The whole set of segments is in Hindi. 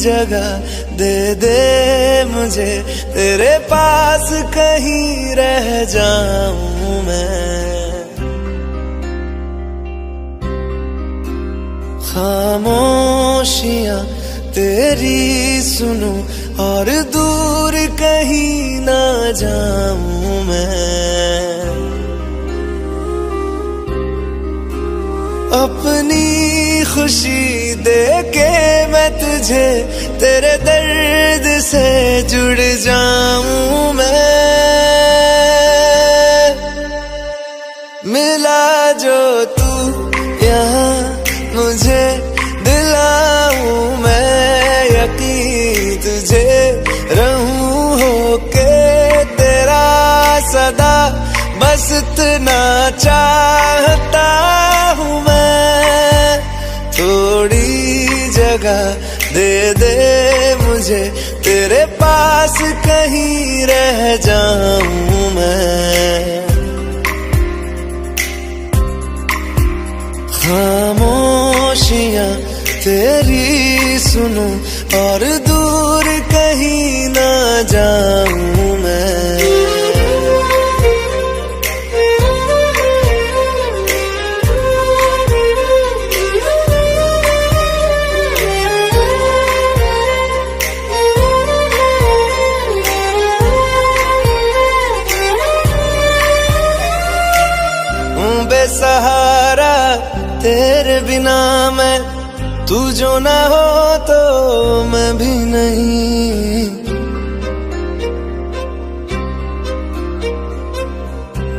जगह दे दे मुझे, तेरे पास कहीं रह जाऊं मैं। खामोशियां तेरी सुनूं और दूर कहीं ना जाऊं मैं। अपनी खुशी दे के मैं तुझे, तेरे दर्द से जुड़ जाऊं मैं। मिला जो तू यहाँ मुझे, दिलाऊं मैं यकीन तुझे, रहूं होके तेरा सदा, बस इतना चाहता हूँ मैं। थोड़ी जगह दे दे मुझे, तेरे पास कहीं रह जाऊं मैं। खामोशियां तेरी सुनूं और दूर कहीं ना जाऊं मैं। बेसहारा तेरे बिना मैं, तू जो ना हो तो मैं भी नहीं।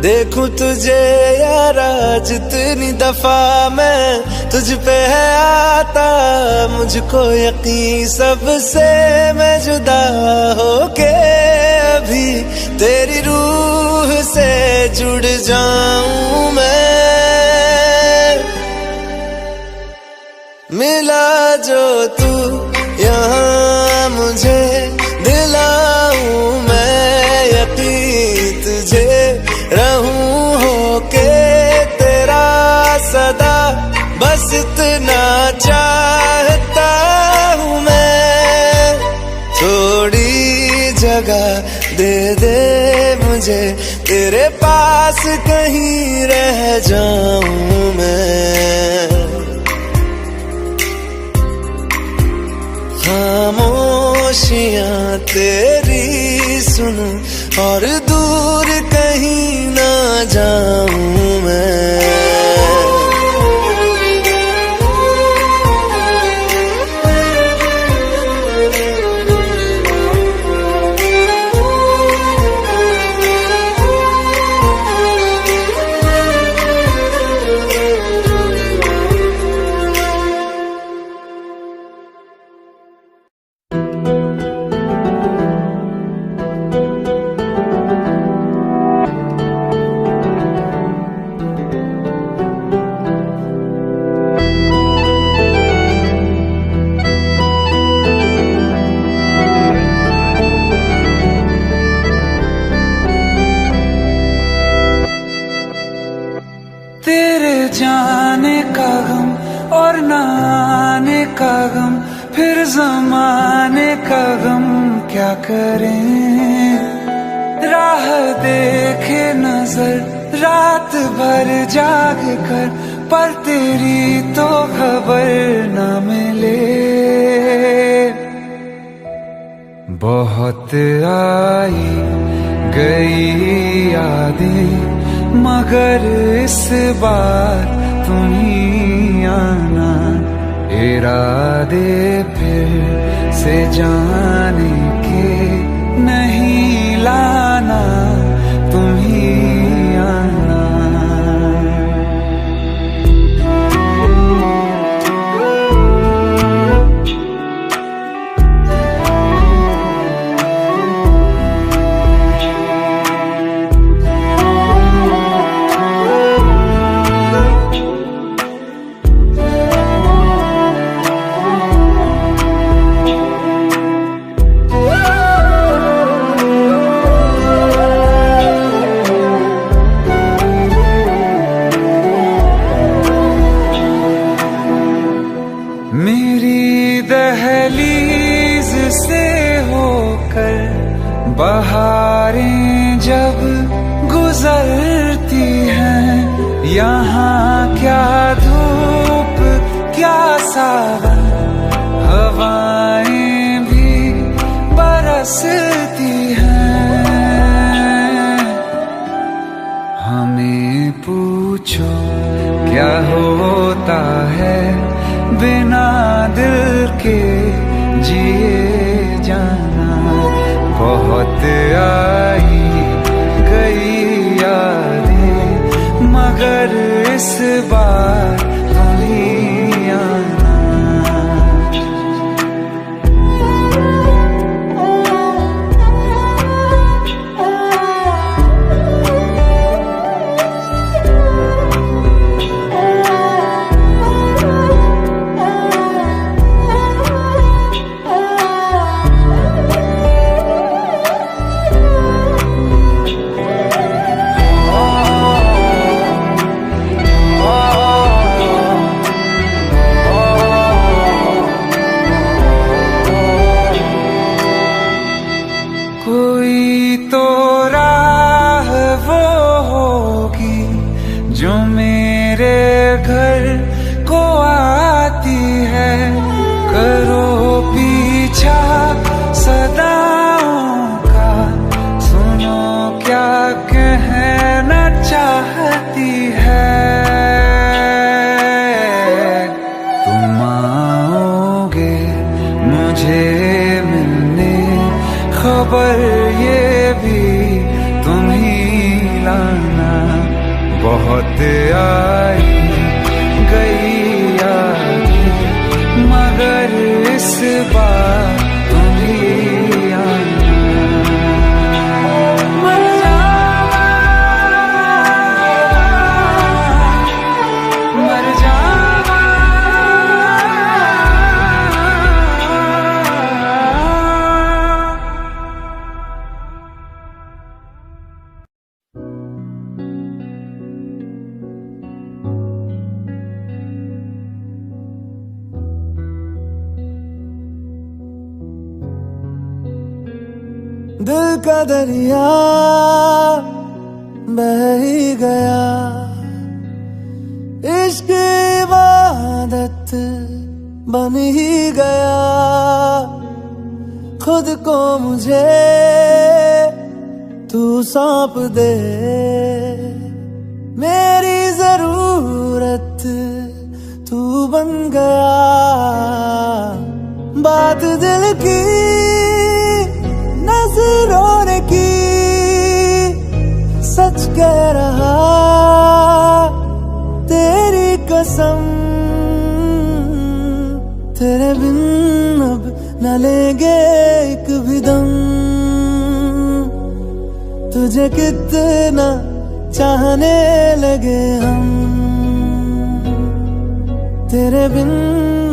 देखूं तुझे यारा जितनी दफा मैं, तुझ पे है आता मुझको यकीन, सबसे मैं जुदा होके अभी तेरी रूह से जुड़ जाऊं मैं। मिला जो तू यहाँ मुझे, दिलाऊं मैं यकीन तुझे, रहूं होके तेरा सदा, बस इतना चाहता हूँ मैं। थोड़ी जगह दे दे मुझे, तेरे पास कहीं रह जाऊं मैं। खामोशियां तेरी सुनूं और दूर कहीं ना जाऊं मैं। जाने का गम और न आने का गम, फिर ज़माने का गम क्या करें। राह देखे नजर रात भर जाग कर, पर तेरी तो खबर न मिले। बहुत आई गई यादें, मगर इस बार तुम ही आना। इरादे फिर से जाने के नहीं लाना, तुम ही आना। कारें जब गुजरती हैं, यहाँ क्या धूप क्या सावन, हवाएं भी बरसती हैं। हमें पूछो क्या होता है बिना दिल के जिए जाना। बहुत आई गई यादें मगर इस बार तुम ही आना। कोई तो राह वो होगी जो मेरे घर को आती है। करो पीछा सदाओं का, सुनो क्या कहना चाहती है। तुम आओगे मुझे मिलने, खबर ये भी तुम ही लाना। बहुत आई गई यादें मगर इस बार तुम ही आना। मर जावा, मर जावा। दिल का दरिया बह ही गया, इश्क इबादत बन ही गया। खुद को मुझे तू सौंप दे, मेरी जरूरत तू बन गया। बात दिल की नजरों ने की, सच कह रहा तेरी कसम। तेरे बिन अब न लेंगे एक भी दम, तुझे कितना चाहने लगे हम। तेरे बिन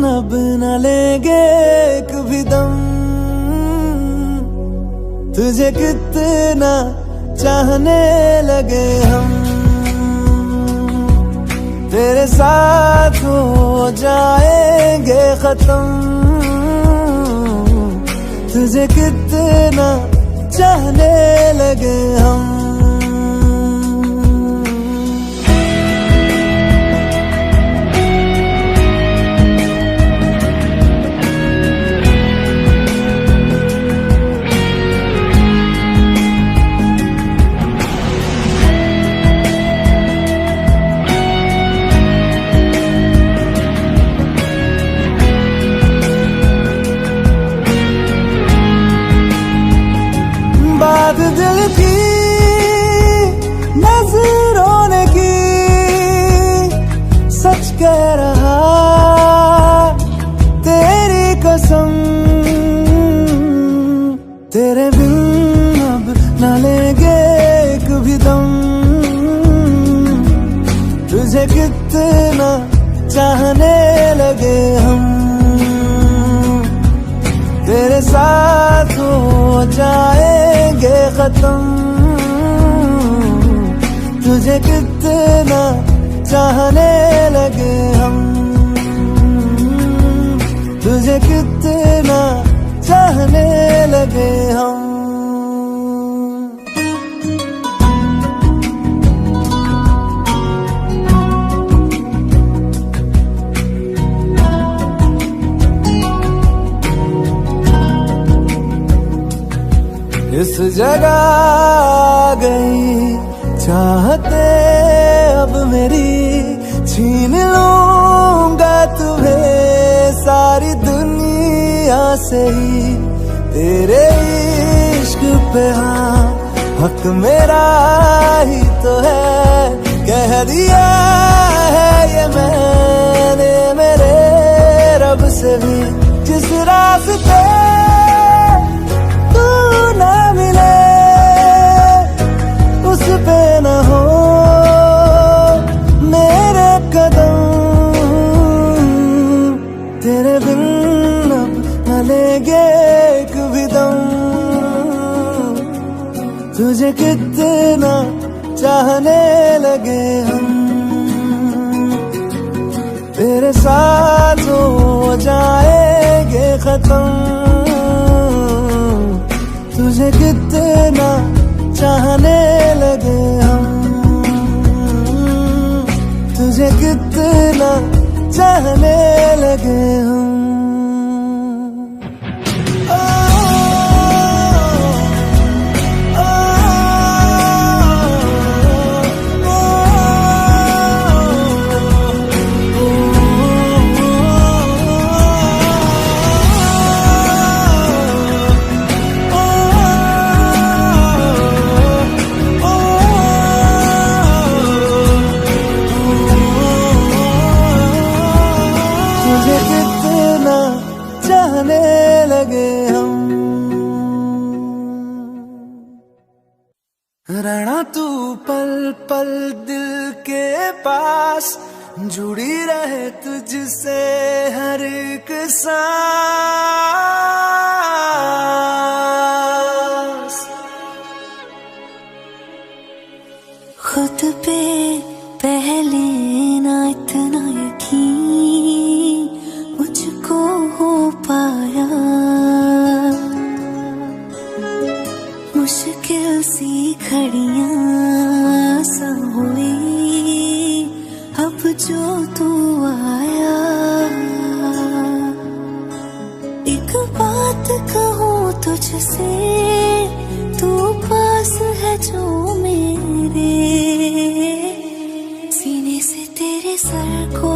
अब न लेंगे एक भी दम, तुझे कितना चाहने लगे हम। तेरे साथ हो जाएंगे खत्म, तुझे कितना चाहने लगे हम। बात दिल की नजरों ने की, सच कह रहा तेरी कसम। तेरे बिन अब न लेंगे एक भी दम, तुझे कितना चाहने लगे हम। तेरे साथ हो जाएंगे खत्म, तुझे कितना चाहने लगे हम। तुझे कितना चाहने लगे हम। इस जगह आ गई चाहते अब मेरी, छीन लूंगा तुम्हें सारी दुनिया से ही। तेरे इश्क पे हाँ हक मेरा ही तो है, कह दिया है ये मैंने मेरे रब से भी। जिस रास्ते तू ना मिले उस पे न हो मेरे कदम, तेरे बिन अब न लेंगे एक भी दम। तुझे कितना चाहने लगे हम, तेरे साथ हो जाएंगे खत्म। तुझे कितना चाहने लगे हम, तुझे कितना चाहने लगे हम। तुझे कितना चाहने लगे हम। रहना तू पल पल दिल के पास, जुड़ी रहे तुझसे हर एक सांस। खुद पे पहले ना इतना यकीन मुझको हो पाया, मुश्किल सी घड़ियां सा हुई अब जो तू आया। एक बात कहूँ तुझसे, तू पास है जो मेरे, सीने से तेरे सर को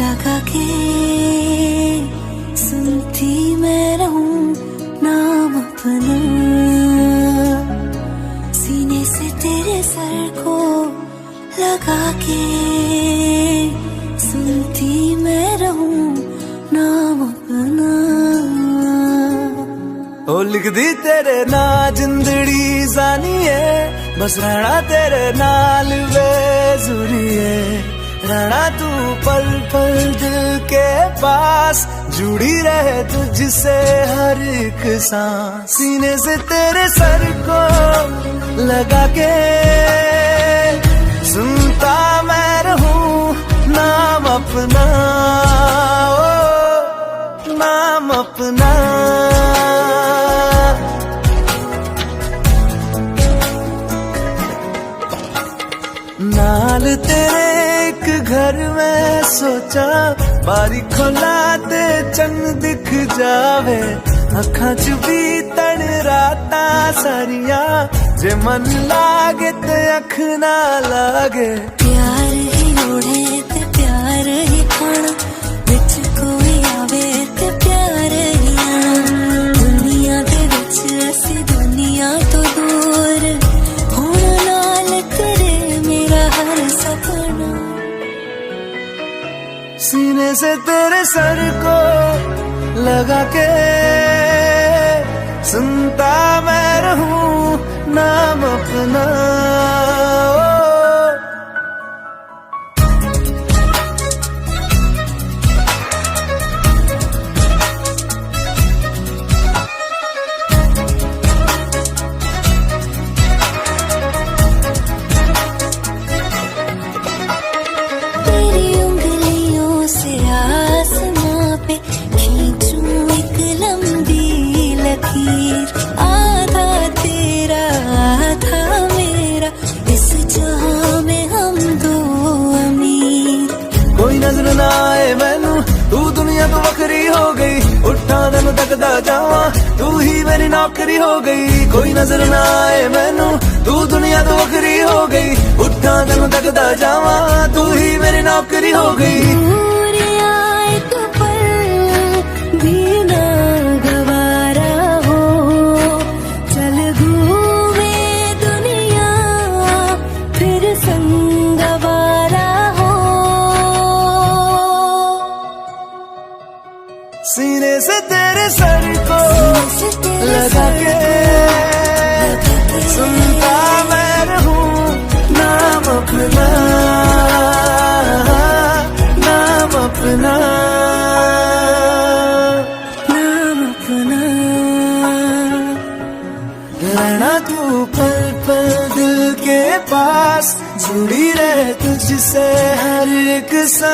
लगा के सुनती मैं रहूं नाम अपना। सीने से तेरे सर को लगा के सुनती मैं रहूं नाम अपना। ओ लिख दी तेरे ना जिंदड़ी जानी है, बस रहना तेरे नाल बेजुरी है। रहना तू पल पल दिल के पास, जुड़ी रहे तुझसे हर एक सांस। सीने से तेरे सर को लगा के सुनता मैं रहूं नाम अपना, ओ नाम अपना। नाल तेरे एक घर में सोचा, बारी खोला ते चंद दिख जावे। अखां च भी तन राता सारिया, जे मन लागे ते अख ना लागे। प्यार ही ओढ़े ते प्यार ही खाना, विच कोई आवे ते प्यार ही आना। दुनिया दे विच असी दुनिया तो दूर, होण नाल तेरे मेरा हर सपना। सीने से तेरे सर को लगा के सुनता मैं रहूं नाम अपना, ओ। तेरी उंगलियों से आसमां पे खींचूं एक लंबी लकीर। आधा तेरा आधा मेरा, इस जहां में हम दो अमीर। कोई नजर ना आए मैनू, तू दुनिया दुनिया तो वखरी हो गई, उठा दिन तकदा जावा तू ही मेरी नौकरी हो गई। कोई नजर ना आए मैनू तू दुनिया तो वखरी हो गई, उठा दिन तकदा जावा तू ही मेरी नौकरी हो गई। दूर आए तो पल भी ना गवारा हो, चल घूमे दुनिया फिर संगवारा हो। सीने से तेरे सर को लगा के सुनता मैं रहूं नाम अपना, नाम अपना, नाम अपना। रहना तू पल पल दिल के पास, जुड़ी रहे तुझसे हर एक सांस।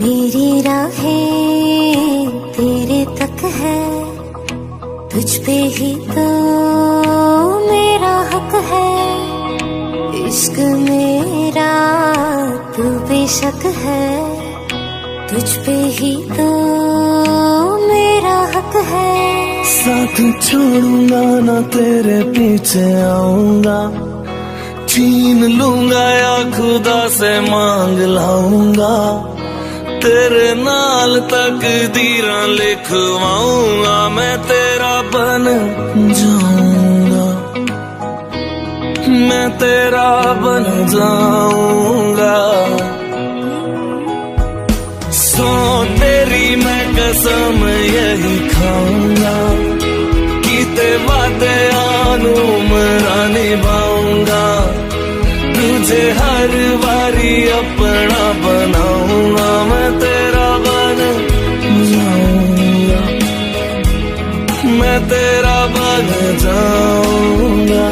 मेरी राहें तेरे तक है, तुझ पे ही तो मेरा हक है। इश्क मेरा तू बेशक है, तुझ पे ही तो मेरा हक है। साथ छोड़ूंगा ना तेरे पीछे आऊंगा, छीन लूंगा या खुदा से मांग लाऊंगा। तेरे नाल तकदीरां लिखवाऊंगा, मैं तेरा बन जाऊंगा, मैं तेरा बन जाऊंगा। सो तेरी मैं कसम यही खाऊंगा, कीते वादे आनू मरा निभाऊंगा। तुझे हर बारी अपना बनाऊंगा, मैं तेरा बन जाऊंगा, मैं तेरा बन जाऊंगा।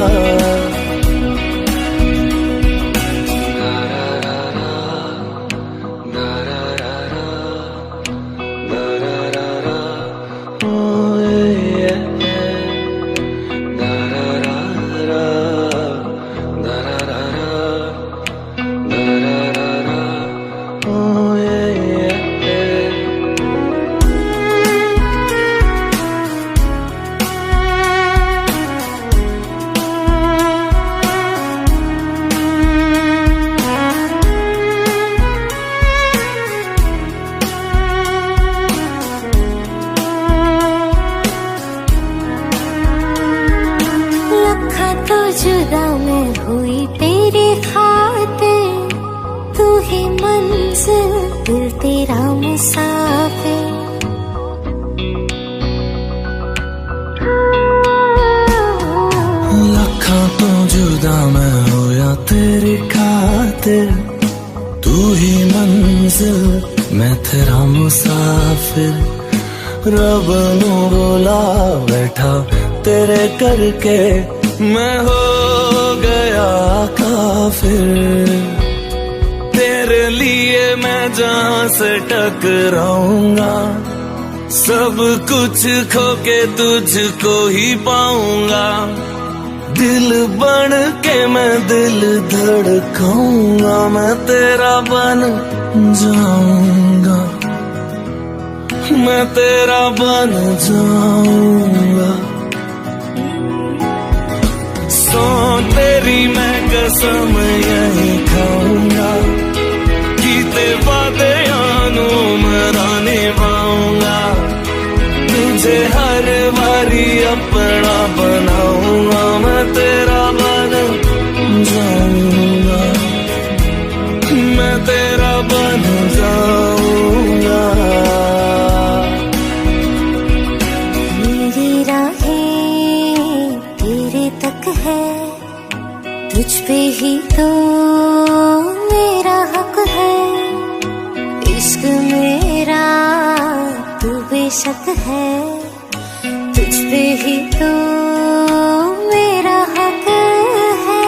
जुदा मैं हुई तेरे खातिर, तू ही मंजिल दिल तेरा मुसाफिर। लखा तो जुदा मैं होया तेरे खातिर, तू ही मंजिल मैं तेरा मुसाफिर। रब नू बोला बैठा तेरे करके, मैं हो गया काफिर। तेरे लिए मैं जहां से टकराऊंगा, सब कुछ खो के तुझको ही पाऊंगा। दिल बन के मैं दिल धड़काऊंगा, मैं तेरा बन जाऊंगा, मैं तेरा बन जाऊंगा। सो तेरी मैं कसम यही खाऊंगा, कीते वादे आनू मरा निभाऊंगा। तुझे हर बारी अपना बनाऊंगा, मैं तेरा बन जाऊंगा, मैं तेरा बन जाऊंगा। मेरी राहें तेरे तक है, तुझ पे ही तो मेरा हक है। इश्क मेरा तू बेशक है, तुझ पे ही तो मेरा हक है।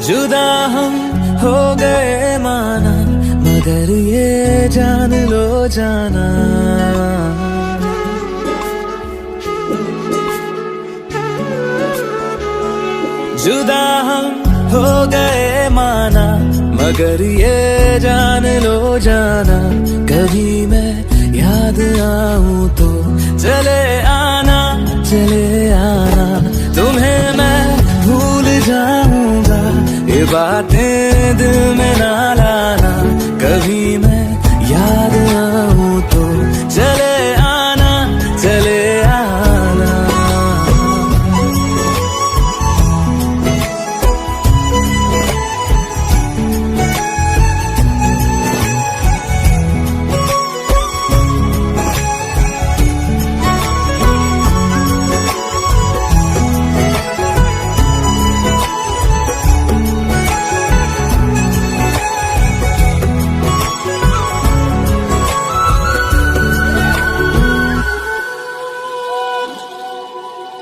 जुदा हम हो गए माना, मगर ये जान लो जाना, जुदा हम हो गए माना, मगर ये जान लो जाना, कभी मैं याद आऊं तो चले आना, चले आना, तुम्हें मैं भूल जाऊंगा, ये बातें दिल में ना लाना, कभी मैं याद आऊं तो चले आना, चले आना।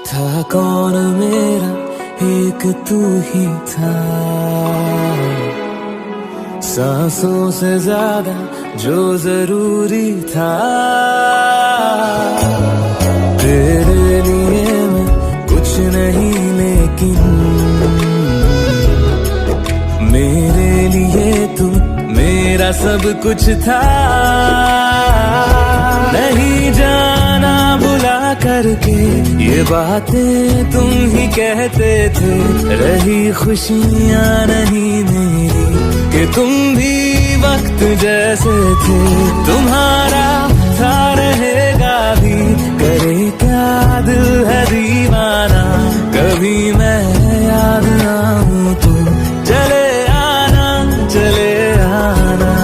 था कौन मेरा एक तू ही था, सांसों से ज्यादा जो जरूरी था, तेरे लिए मैं कुछ नहीं लेकिन मेरे लिए तू मेरा सब कुछ था, नहीं जाना बुला करके ये बातें तुम ही कहते थे, रही खुशियाँ नहीं मेरी कि तुम भी वक्त जैसे थे, तुम्हारा था रहेगा भी, करे क्या दिल है दीवाना, कभी मैं याद आऊं तो चले आना, चले आना।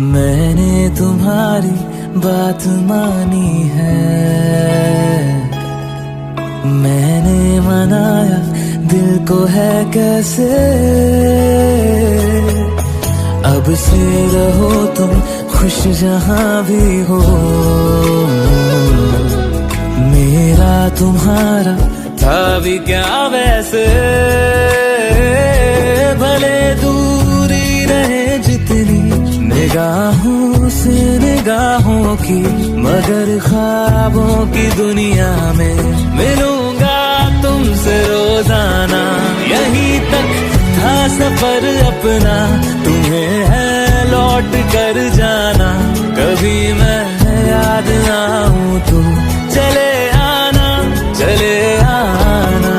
मैंने तुम्हारी बात मानी है, मैंने मनाया दिल को है कैसे, अब से रहो तुम खुश जहां भी हो, मेरा तुम्हारा था भी क्या वैसे, भले दूरी रहे जितनी निगाहों से निगाहों की, मगर ख्वाबों की दुनिया में मिलूंगा तुमसे रोजाना, यहीं तक था सफर अपना, तुम्हें है लौट कर जाना, कभी मैं याद आऊं तो चले आना, चले आना।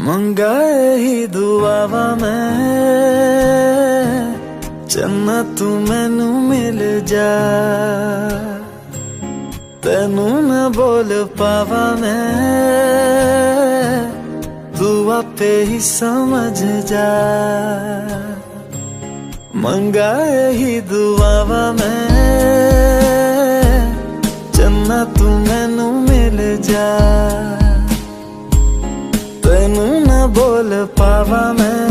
मंगाए ही दुआवा मैं चन्ना तू मैनू मिल जा, तेनू न बोल पावा मैं तू आपे ही समझ जा, मंगाए ही दुआवा मैं चन्ना तू मैनू मिल जा, तेनू न बोल पावा मैं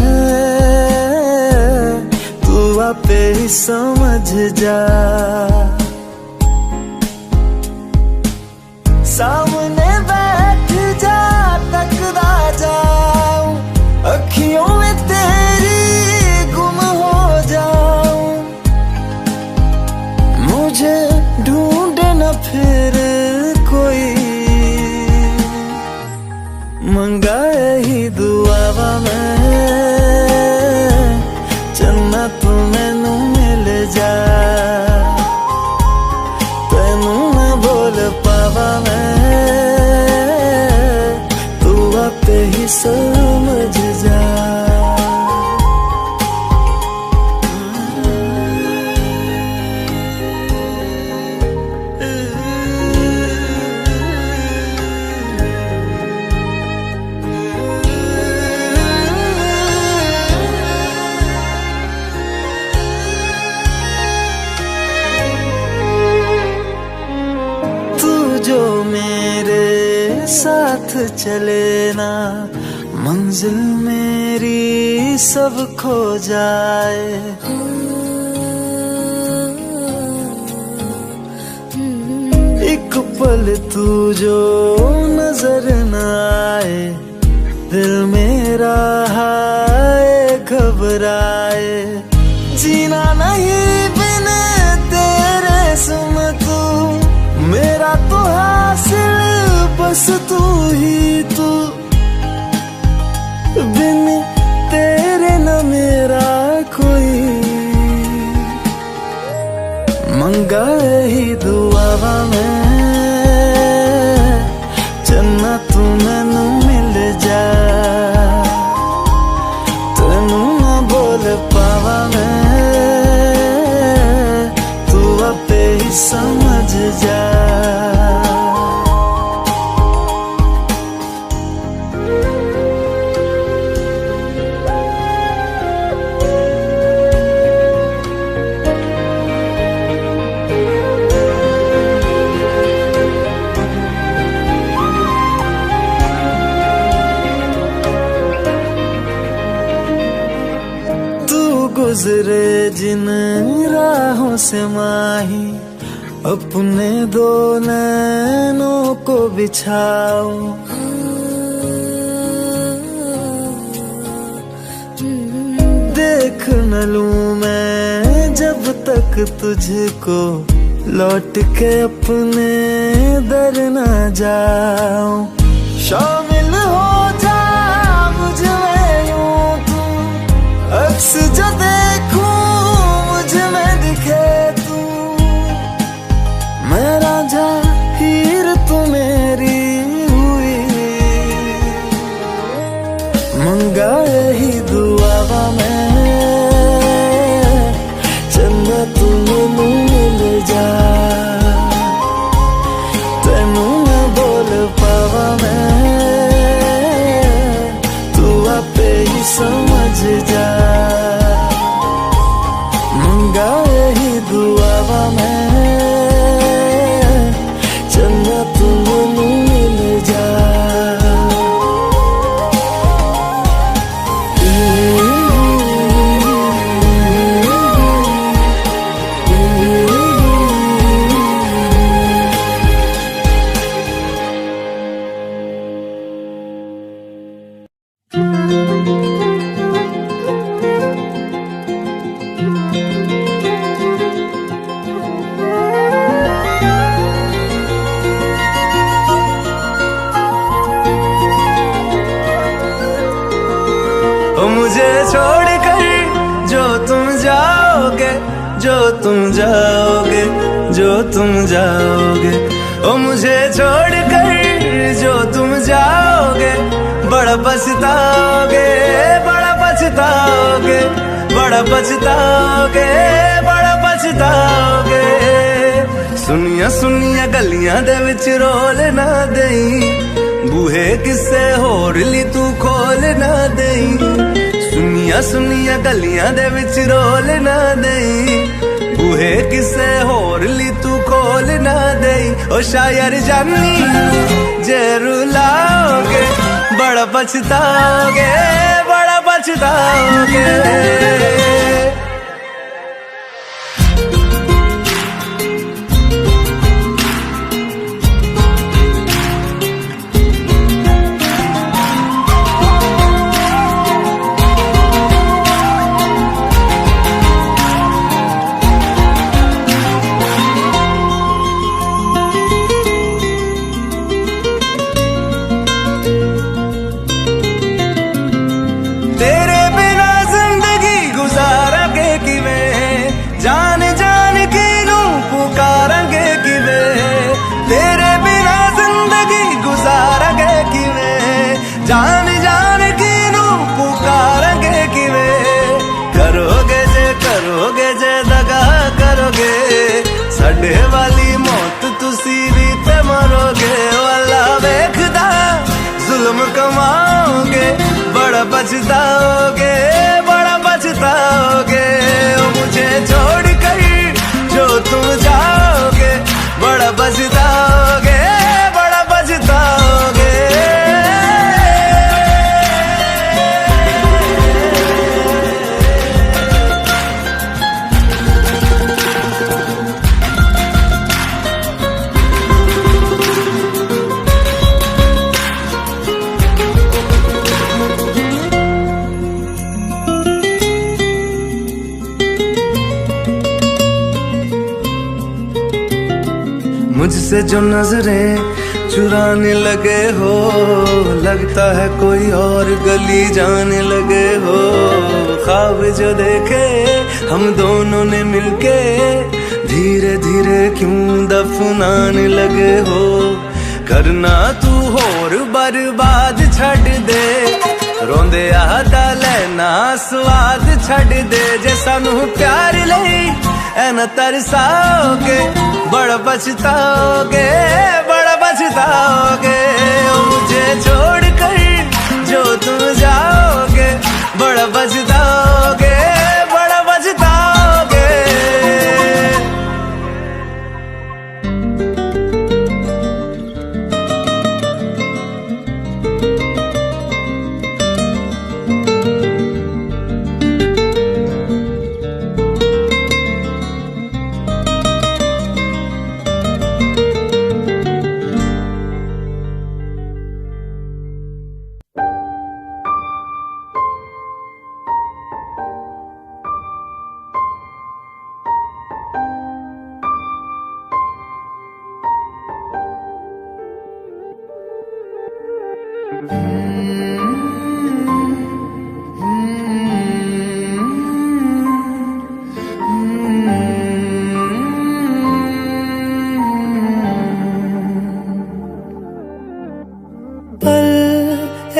तू आपे ही समझ जा, सामने बैठ मंगा ही दुआवा मैं चन्ना तू मैनू मिल जा तेनू ना बोल पावा मैं तू आपे ही समझ जा जो मेरे साथ चले ना मंजिल मेरी सब खो जाए एक पल तू जो नजर न आए दिल मेरा हाय घबराए जीना नहीं बिन तेरे सुन तू मेरा तो हासिल बस तू ही तू बिन तेरे न मेरा कोई मंगा ही दुआवा मैं चन्ना तू मैनू मिल जा तेनू ना बोल पावा मैं तू आपे ही समझ जा गुजरे जिन राहों से माही अपने दो नैनों को बिछाओ देख न लूं मैं जब तक तुझको लौट के अपने दर न जाऊं शामिल हो जा मुझ में यूं तू अक्स जो देखूं मुझ में दिखे तू मैं राजा हीर तू मेरी हुई मंगा ही दुआवा मैं चन्ना तू मैनू मिल जा तेनू ना बोल पावा मैं तू आपे ही समझ जा मंगा ही दुआवा मैं चन्ना तू मैनू मिल जा मुझे छोड़कर जो तुम जाओगे जो तुम जाओगे जो तुम जाओगे ओ मुझे छोड़कर जो तुम जाओगे बड़ा पछताओगे बड़ा पछताओगे बड़ा पछताओगे बड़ा पछताओगे सुनिया सुनिया गलियां दे विच रोल ना देई बूहे किसे होर ली तू खोल ना देई सुनिया सुनिया गलियां दे विच रोल ना देई बूहे किसे होर ली तू खोल ना देई ओ शायर जानी जे रुलाओगे बड़ा पछताओगे बड़ा पछताओगे गुजारांगे किवें जान जान किनू पुकारांगे किवें करोगे जे दगा करोगे साडे वाली मौत तुसी भी ते मरोगे वाला वेखदा जुल्म कमाओगे बड़ा पछताओगे ओ मुझे छोड़ कर जो तुम जाओगे बड़ा पछताओगे मुझसे जो नजरें चुराने लगे हो लगता है कोई और गली जाने लगे हो ख्वाब जो देखे हम दोनों ने मिलके धीरे धीरे क्यों दफनाने लगे हो करना तू होर बर्बाद छड़ दे रोंदे आदा लेना स्वाद छड़ दे जे सानू प्यार लई ऐना तरसाओगे बड़ा पछताओगे ओ मुझे छोड़ कर जो तुम जाओगे बड़ा पछताओगे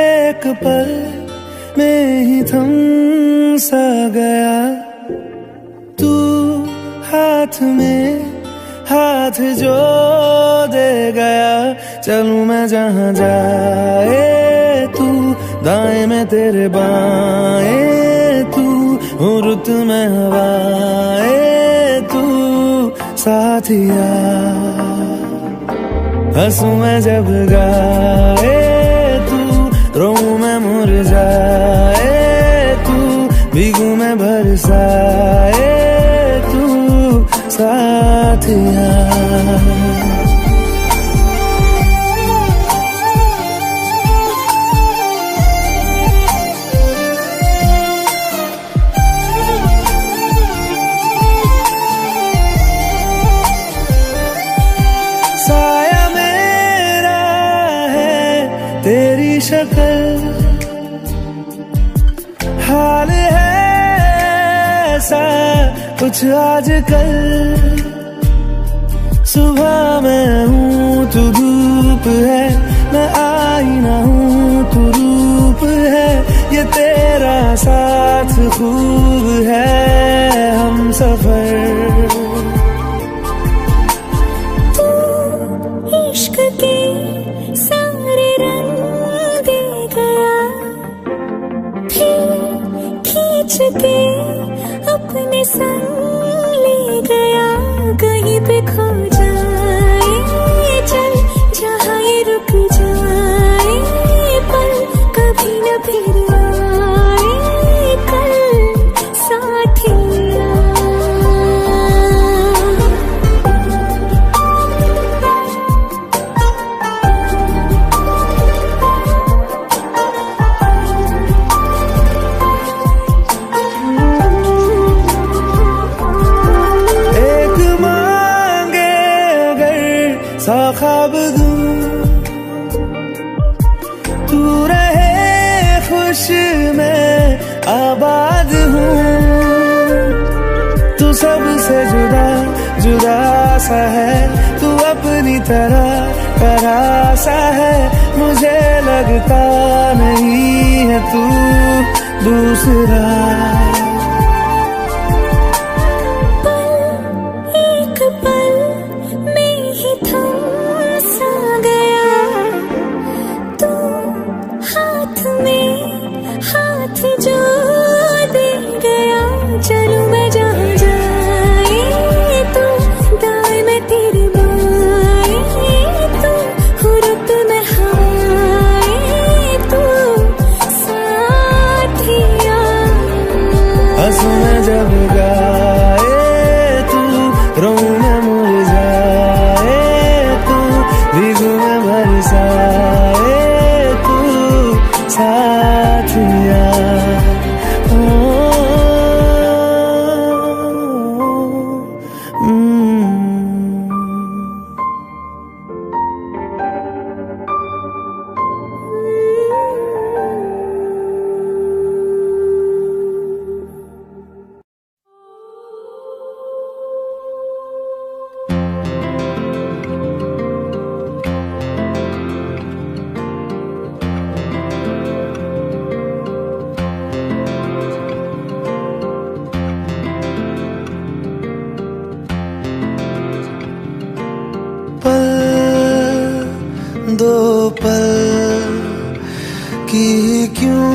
एक पल में ही थम सा गया तू हाथ में हाथ जो दे गया चलूं मैं जहां जाए तू दाएं में तेरे बाएं तू रुत में हवाए तू साथिया हंसूं मैं जब गाए रोऊं मैं मुरझाए तू भीगू मैं बरसाए तू साथिया साया मेरा है तेरी शक्ल हाल है ऐसा कुछ आजकल सुबह मैं हूँ तू धूप है मैं आईना हूँ तू रूप है ये तेरा साथ खूब है हम सफर इश्क के सारे रंग दे गया फिर खींच के अपने संग ले गया कहीं पे खो जाए चल जहाँ ये रुक जाए पल कभी न फिर आए कल साथिया सा ख्वाब दूं तू रहे खुश मैं आबाद हूँ तू सबसे जुदा जुदा सा है तू अपने अपनी तरह तरह सा है, मुझे लगता नहीं है तू दूसरा। एक पल में ही थम सा गया तू, हाथ में हाथ जो दे गया। चलूं मैं जहाँ जाए तू, दाएं मैं तेरी बाएं तू, हो रुत मैं हवाएं तू, साथिया। हंसूं मैं जब गाए तू, रोऊं मैं मुरझाए तू, भीगूं मैं बरसाए तू, साथिया। पल दो पल की क्यों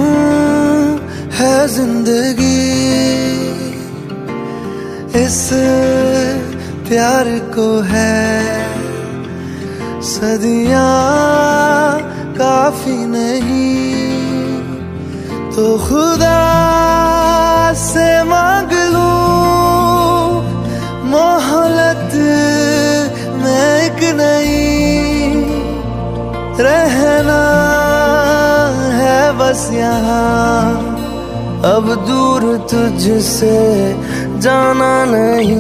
है जिंदगी, इस प्यार को है सदियां काफी नहीं, तो खुदा से मांग लूं मोहलत में एक नहीं, रहना है बस यहाँ, अब दूर तुझसे जाना नहीं।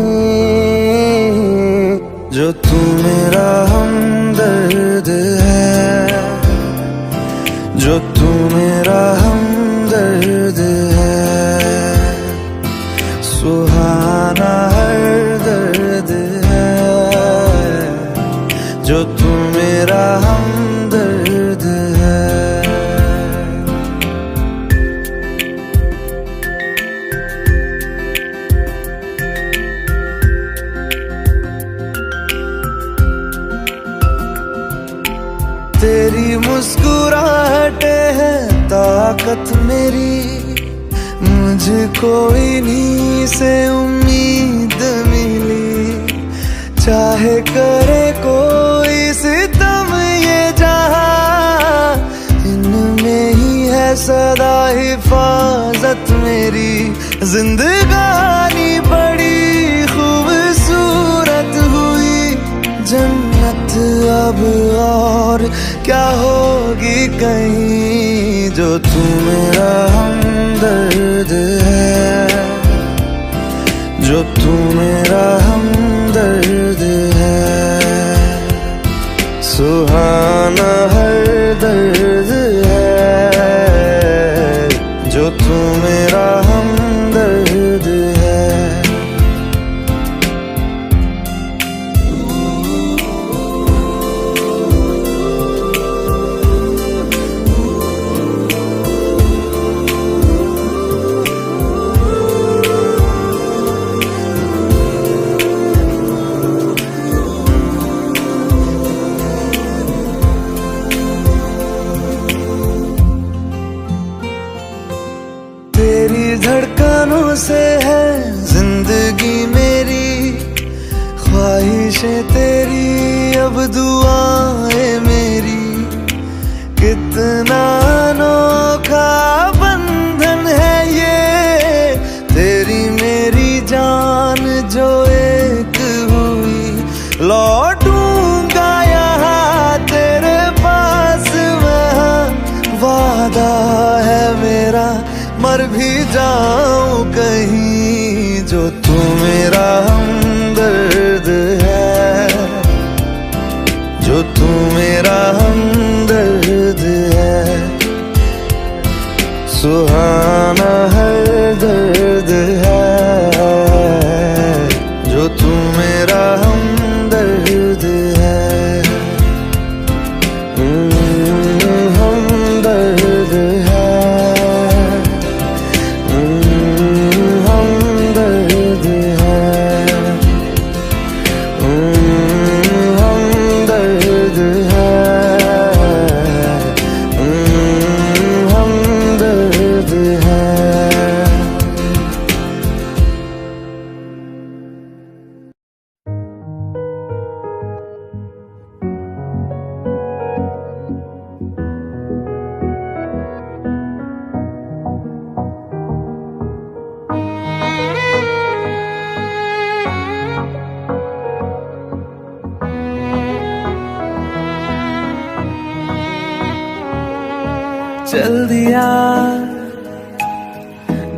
जो तू मेरा हमदर्द है, जो तू मेरा हमदर्द है, सुहाना हर दर्द है, जो तू मेरा हमदर्द है। तेरी मुस्कुराहटे है ताकत मेरी, मुझको इन्हीं से उम्मीद मिली, चाहे करे कोई सितम ये जहां, इनमें ही है सदा हिफाजत मेरी। जिंदगानी बड़ी खूबसूरत हुई, जन्नत अब और क्या होगी कहीं, जो तू मेरा हमदर्द है, जो तू मेरा हमदर्द है, सुहाना हर दर्द है, जो तू मेरा हमदर्द है। तेरी धड़कनों से है जिंदगी मेरी, ख्वाहिशें तेरी अब दुआएं मेरी, कितना अनोखा बंधन है ये, तेरी मेरी जान जो एक हुई, लौटूंगा यहाँ तेरे पास वहाँ, वादा है मेरा मर भी जाऊं कहीं, जो तू मेरा हमदर्द है, जो तू मेरा हमदर्द है, सुहाना हर दर्द है, जो तू मेरा हमदर्द है। चल दिया,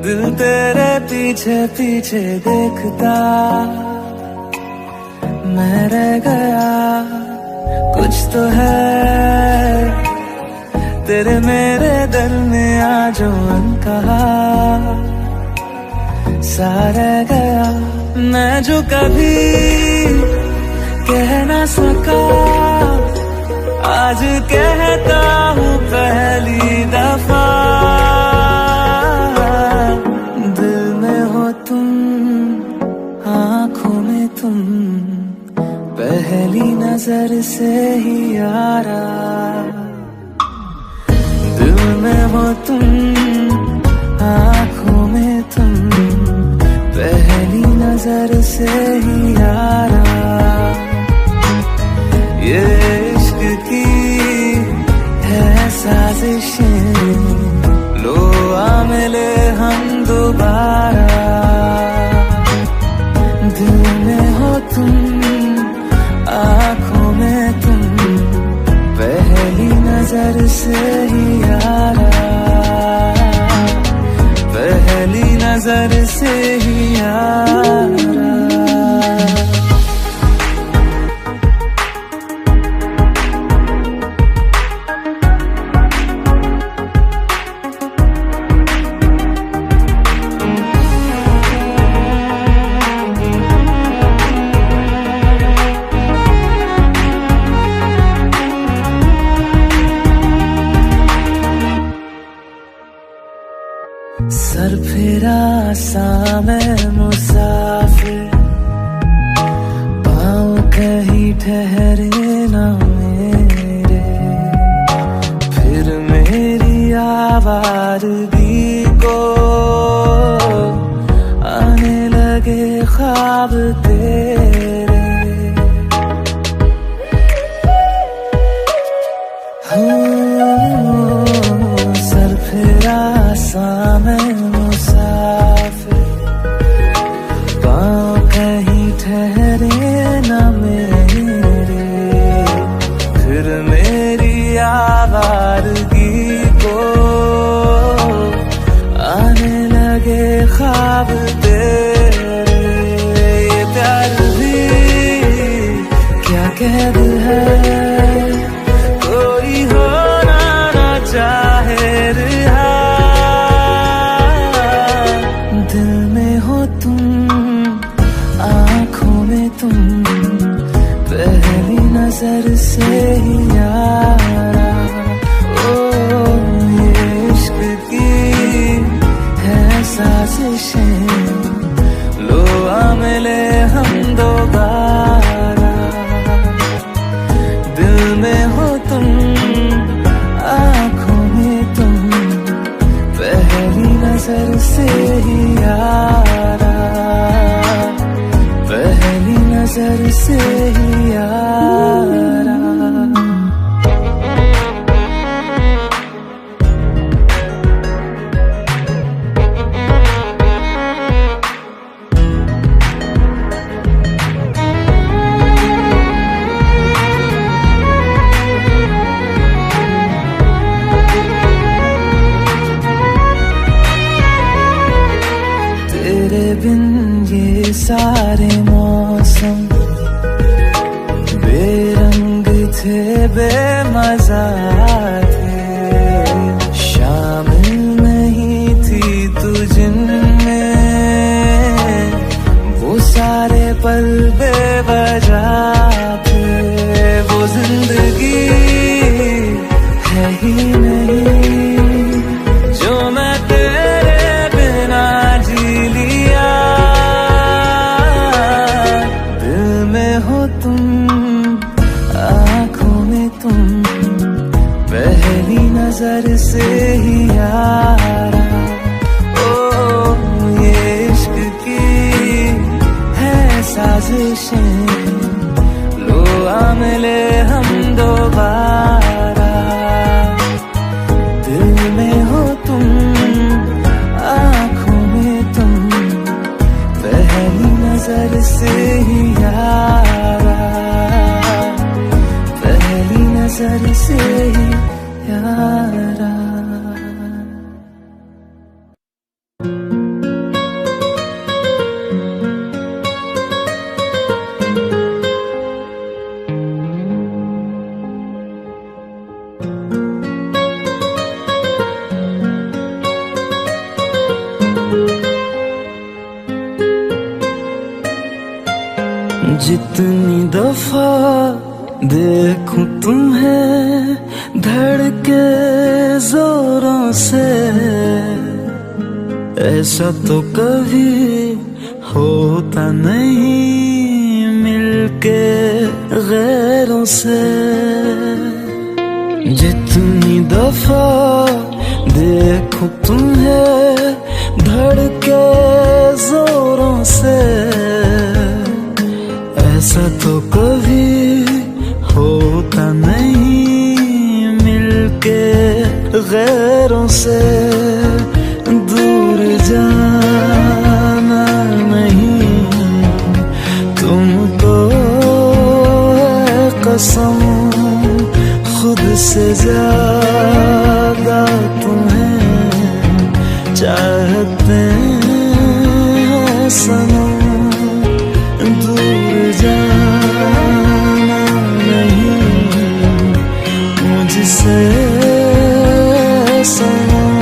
दिल तेरे पीछे पीछे देखता मैं रह गया। कुछ तो है तेरे मेरे दरमियां जो अनकहा सा रह गया। मैं जो कभी कह ना सका आज कहता हूँ पहली दफा। दिल में हो तुम, आँखों में तुम, पहली नजर से ही यारा। दिल में हो तुम, आँखों में तुम, पहली नजर से ही यारा। ये इश्क की है साजिशें, लो आ मिले हम दोबारा। दिल में हो तुम, आँखों में तुम, पहली नजर से ही यारा। पहली नजर से ही यारा। सर फिरा सा मैं मुसाफिर, पाँव कहीं ठहरे ना मेरे। फिर मेरी आवारगी को आने लगे ख्वाब तेरे। सर फिरा सा मैं मुसाफिर, पाँव कहीं ठहरे न मेरे। फिर मेरी आवारगी को आने लगे ख्वाब तेरे। ये प्यार भी क्या कैद है, कोई होना ना चाहे रिहा। दिल में हो तुम, आँखों में तुम, पहली नजर से ही यारा। ओ ये इश्क की है साजिशें, लो आ मिले हम दोबारा। दिल में हो तुम, आँखों में तुम, पहली नजर से ही यारा। पहली नजर से ही यारा। तेरे बिन ये सारे मौसम बेरंग थे, बेमजा थे। शामिल नहीं थी तू जिनमें, वो सारे पल बेवजह थे। वो जिंदगी है ही नहीं जो मैं तेरे बिना जी लिया। दिल में हो तुम, आँखों में तुम, पहली नजर से ही यारा। ओ ये इश्क की है साजिशें, लो आ मिले हम दोबारा। दिल में हो तुम, आँखों में तुम, पहली नजर से ही यारा। पहली नजर से ही यारा। जितनी दफा देखूं तुम्हें धड़के जोरों से, ऐसा तो कभी होता नहीं मिलके गैरों से। जितनी दफा देखूं तुम्हें धड़के जोरों से, ऐसा तो कभी होता नहीं मिलके गैरों से। दूर जाना नहीं तुमको है कसम, खुद से ज्यादा तुम्हें चाहते हैं सनम। दूर जाना नहीं मुझसे सनम,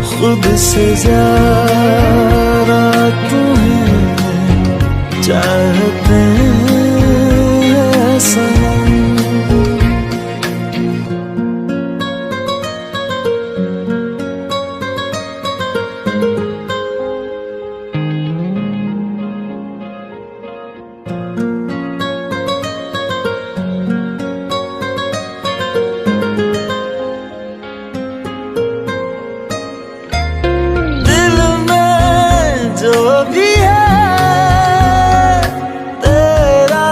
खुद से ज्यादा तुम्हें चाहते हैं सनम। जो भी है तेरा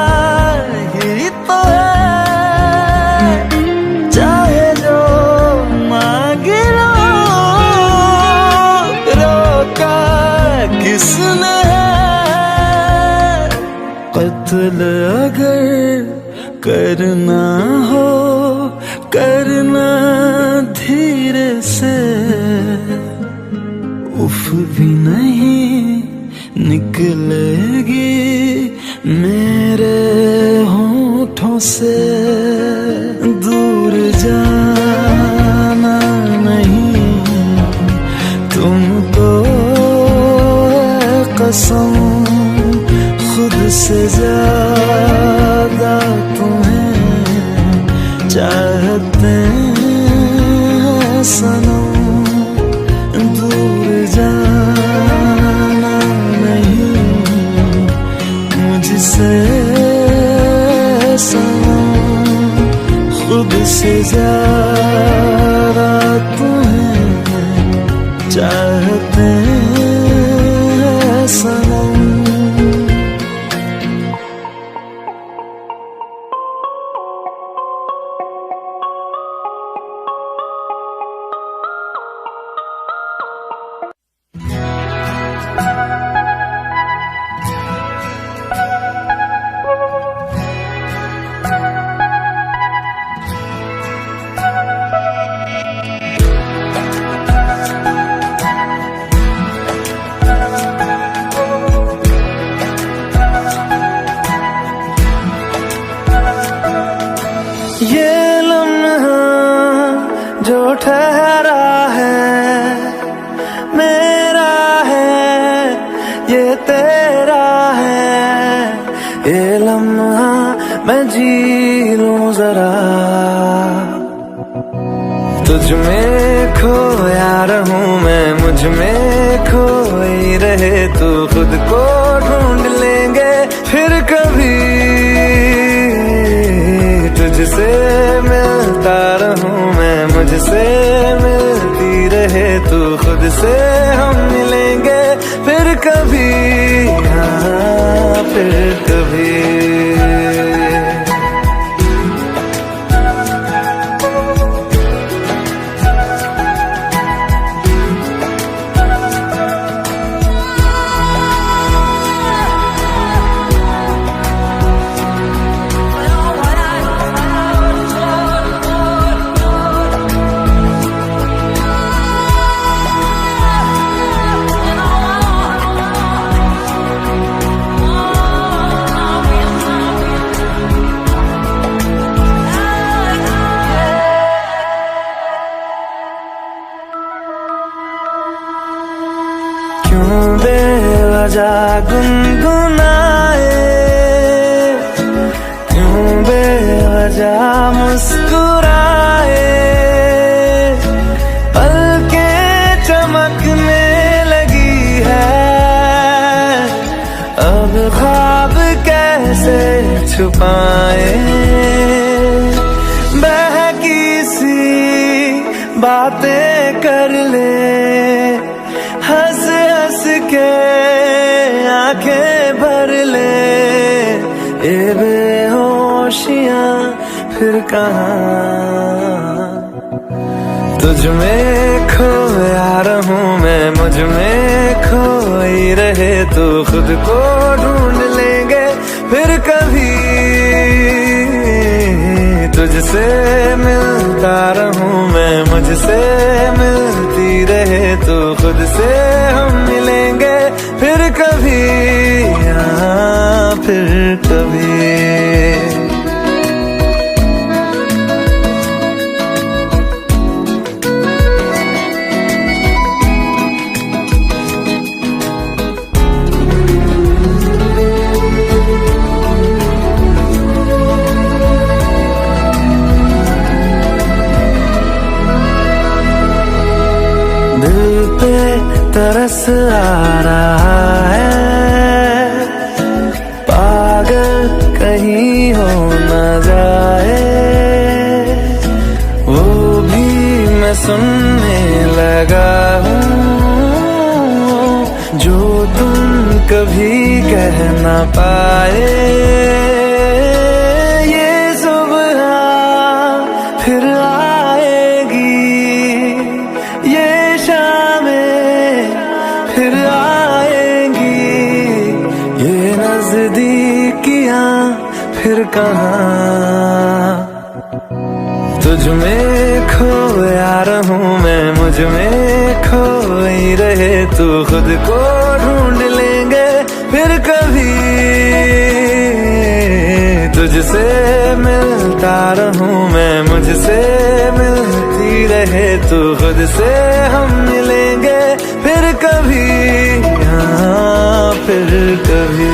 ही तो है, चाहे जो मांग लो, रोका किसने है। कत्ल अगर करना हो करना धीरे से, उफ भी नहीं निकलेगी मेरे होठों से। दूर जाना नहीं तुमको है कसम, खुद से ज्यादा तुम्हें चाहते हैं सनम। दूर जाना नहीं मुझसे सनम, खुद से ज्यादा तुम्हें चाहते हैं सनम। ये लम्हा जो ठहरा है मेरा है, ये तेरा है। ये लम्हा मैं जी लूं जरा, तुझ में खोया रहूं मैं, मुझ में खोई रहे तू। खुद को ढूंढ लेंगे फिर कभी, तुझसे मिलता रहूं मैं, मुझसे मिलती रहे तू। खुद से हम मिलेंगे फिर कभी, हाँ फिर कभी। क्यों बेवजह गुनगुनाए छुपाए, बहकी सी बातें कर ले, हंस हंस के आंखें भर ले, ये बेहोशियां फिर कहाँ। तुझ में खोया रहूं मैं, मुझ में खोई रहे तू, खुद को ढूंढ लेंगे फिर कभी। तुझसे मिलता रहूं मैं, मुझसे मिलती रहे तू, खुद से हम मिलेंगे फिर कभी, हाँ फिर कभी। दिल पे तरस आ रहा है, पागल कहीं हो न जाए, वो भी मैं सुनने लगा हूँ जो तुम कभी कह न पाए। ये सुबह फिर आएगी, ये फिर आएंगी, ये नजदीकियां फिर कहाँ। तुझ में खोया रहूं मैं, मुझ में खोई रहे तू, खुद को ढूंढ लेंगे फिर कभी। तुझसे मिलता रहूं मैं, मुझसे मिलती रहे तू, खुद से हम मिलेंगे फिर कभी, हाँ फिर कभी।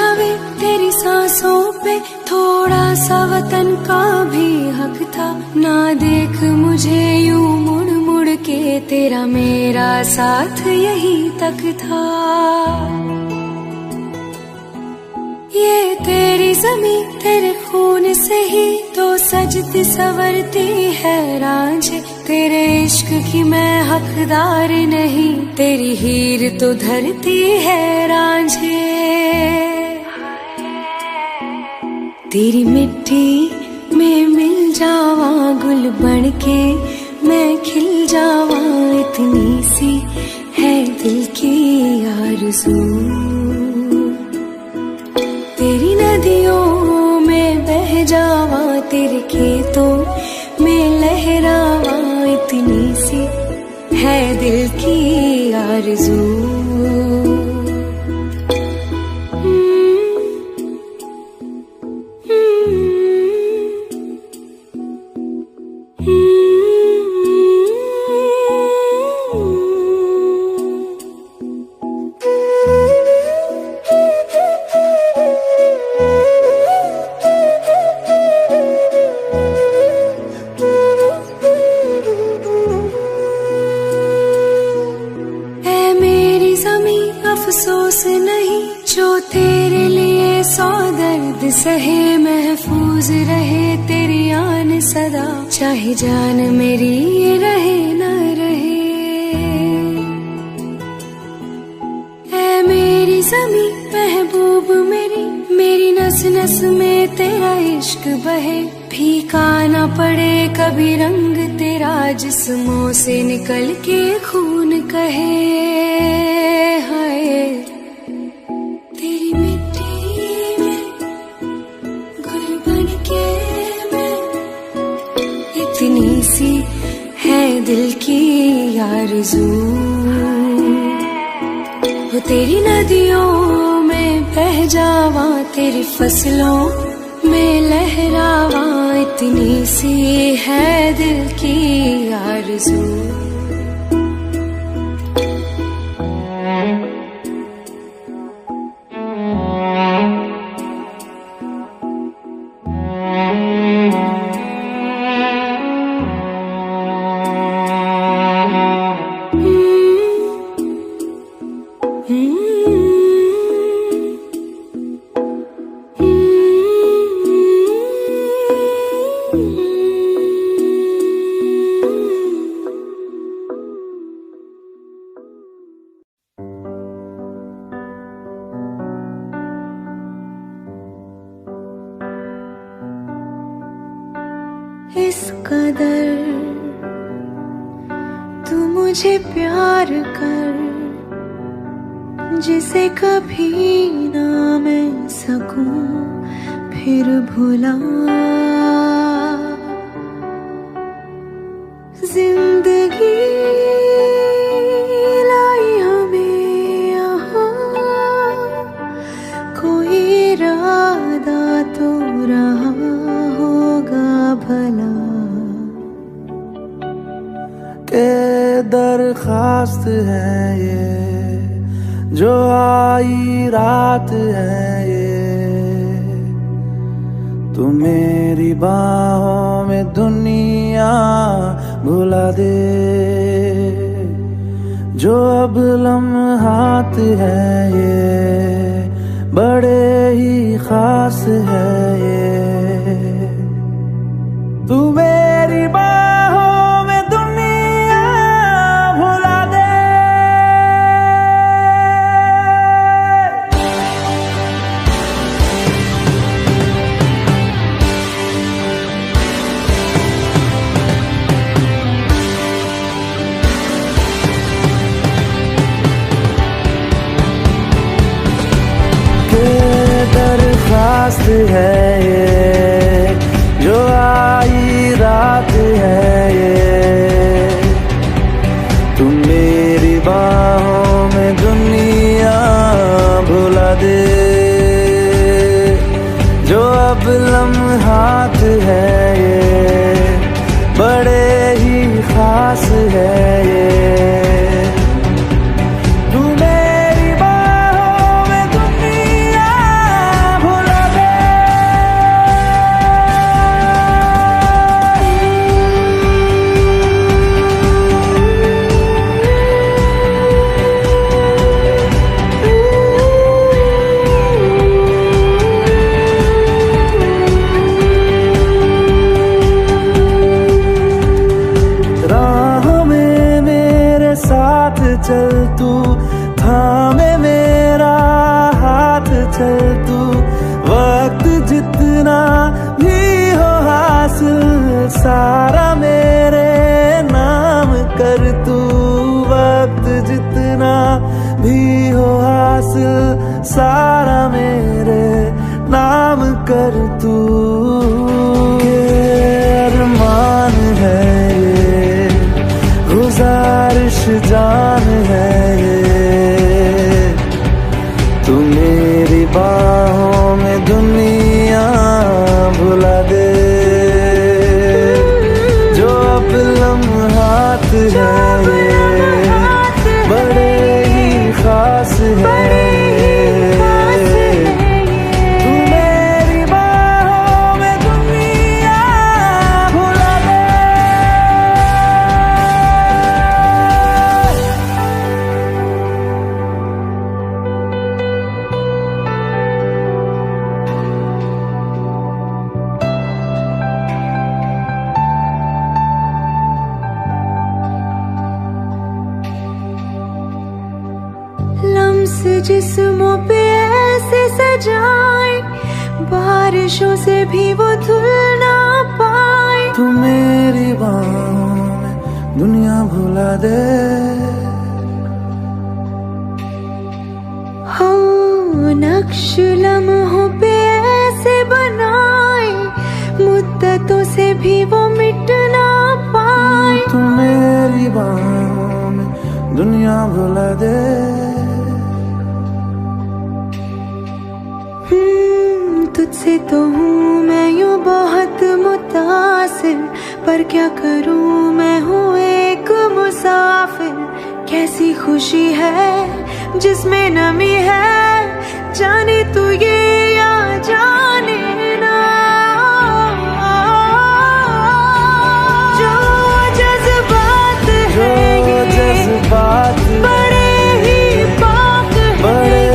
कभी तेरी सांसों पे थोड़ा सा वतन का भी हक था, ना देख मुझे यूं मुड़ मुड़ के, तेरा मेरा साथ यही तक था। ये तेरी ज़मीं तेरे खून से ही तो सजती संवरती है रांझे, तेरे इश्क की मैं हकदार नहीं, तेरी हीर तो धरती है रांझे। तेरी मिट्टी में मिल जावा गुल बन के, मैं खिल जावा, इतनी सी है दिल की आरज़ू। तेरी नदियों में बह जावा, तेरे खेतों में लहरावा, इतनी सी है दिल की आरज़ू। अफसोस नहीं जो तेरे लिए सौ दर्द सहे, महफूज रहे तेरी आन सदा, चाहे जान मेरी रहे न रहे। ऐ मेरी ज़मीं महबूब मेरी, मेरी नस नस में इश्क बहे फीका ना पड़े कभी रंग तेरा जिस्मों से निकल के खून कहे हाय तेरी मिट्टी में गुल बन के मैं इतनी सी है दिल की आरज़ू वो तेरी नदियों में बह जावा तेरी फसलों में लहरावा इतनी सी है दिल की आरज़ू इस कदर तू मुझे प्यार कर जिसे कभी ना मैं सकूं फिर भुला जिंदगी लाई हमें यहाँ कोई इरादा तो रहा होगा भला के दरखास्त है ये जो आई रात है ये तू मेरी बाहों में दुनिया भुला दे जो अब लम्हात है ये बड़े ही खास है ये तू मेरी बाहों में दुनिया भुला दे के दरखास्त है ये जो आई रात है ये तू मेरी बाहों में दुनिया भुला दे जो अब लम्हात है ये बड़े ही खास है ये चल तू थामे मेरा हाथ चल तू वक्त जितना भी हो हासिल सारा मेरे नाम कर तू वक्त जितना भी हो हासिल सारा मेरे नाम कर तू अरमान है ये गुजारिश जान है ये तू मेरी बाहों में दुनिया भुला दे जो अब लम्हात है ये बड़े ही खास है लम्स जिस्मों पे ऐसे सजाए बार बारिशों से भी वो धुल ना पाए। तू मेरी बाहों में दुनिया भुला दे। हाँ, नक्श लम्हों पे ऐसे बनाए, मुद्दतों से भी वो मिट ना पाए। तू मेरी बाहों में दुनिया भुला दे। तुझसे तो हूँ मैं यूं बहुत मुतासिर, पर क्या करूँ मैं हूँ एक मुसाफिर। कैसी खुशी है जिसमें नमी है, जाने तू ये या जाने ना। जो जज्बात है ये जज्बात बड़े ही पाक है।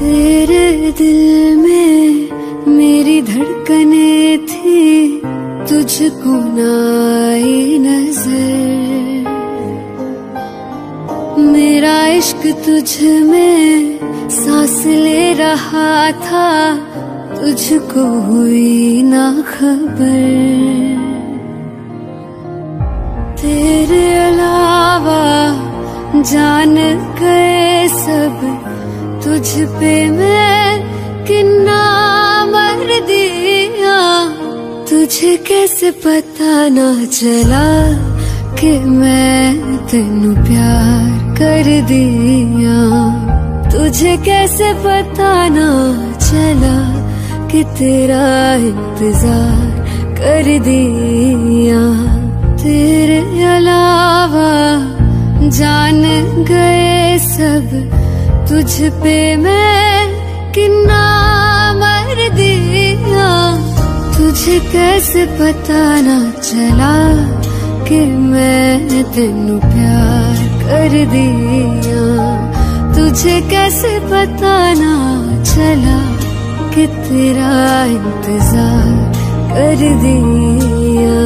तेरे दिल में मेरी धड़कने थी, तुझको ना आई नजर। मेरा इश्क तुझ में सांस ले रहा था, तुझको हुई ना खबर। तेरे अलावा जान गए सब, तुझ पे मैं किन्ना मर दिया। तुझे कैसे पता ना चला कि मैं तेनू प्यार कर दिया। तुझे कैसे पता ना चला कि तेरा इंतजार कर दिया। तेरे अलावा जान गए सब, तुझ पे मैं किन्ना मर दिया। तुझे कैसे पता ना चला कि मैं तेनू प्यार कर दिया। तुझे कैसे पता ना चला कि तेरा इंतजार कर दिया।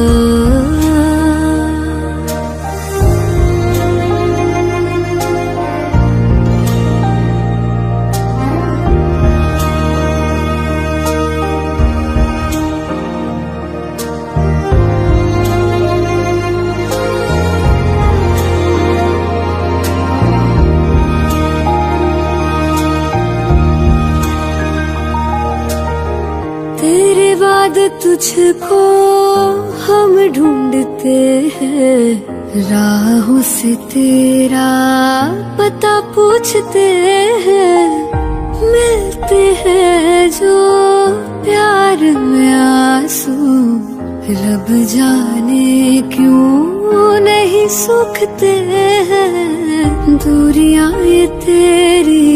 तुझको हम ढूंढते हैं, राहों से तेरा पता पूछते हैं। मिलते हैं जो प्यार में आंसू, रब जाने क्यों नहीं सूखते हैं। दूरियां ये तेरी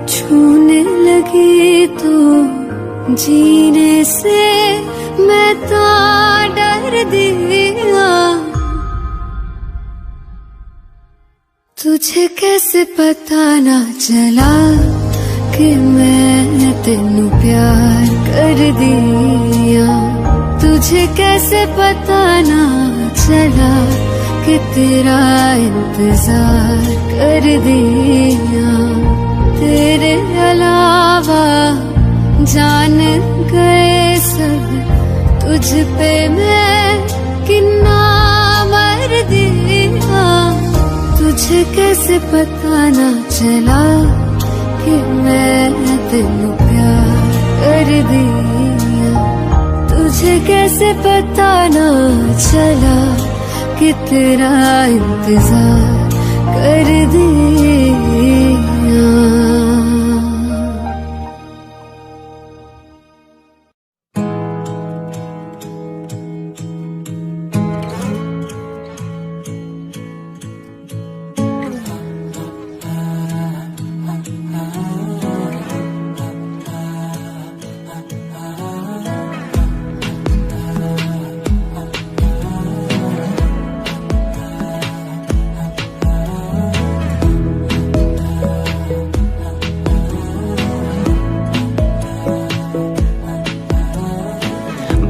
छूने लगी तो जीने से मैं तो डर दिया। तुझे कैसे पता ना चला कि मैं तेनू प्यार कर दिया। तुझे कैसे पता ना चला कि तेरा इंतजार कर दिया। तेरे अलावा जान गए सब तुझ पे मैं कितना मर दिया। तुझे कैसे पता ना चला कि मैं तेनू प्यार कर दिया। तुझे कैसे पता ना चला कि तेरा इंतजार कर दिया।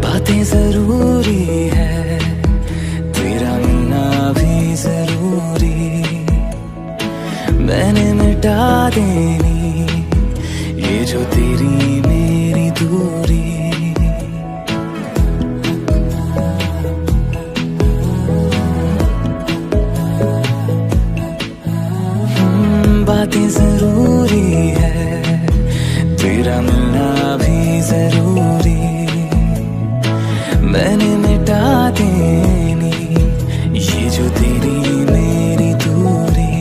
बातें जरूरी है, तेरा मिलना भी जरूरी। मैंने मिटा देनी ये जो तेरी मेरी दूरी। बातें जरूरी है, तेरा मिलना भी जरूरी। मैंने मिटा देनी ये जो तेरी मेरी दूरी।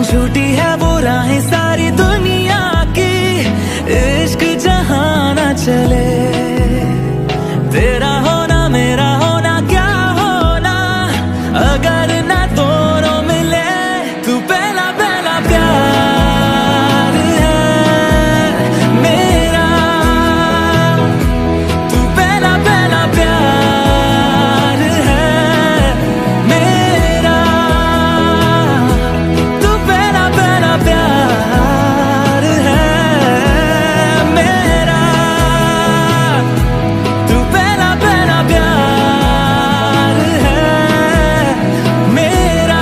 झूठी है वो राहें सारी दुनिया की, इश्क जहां ना चले। तेरा होना मेरा होना क्या होना अगर ना दोनों मिले। तू पहला पहला प्यार है मेरा, तू पहला पहला प्यार है मेरा। तू पहला पहला प्यार है मेरा। तू पहला पहला प्यार है मेरा।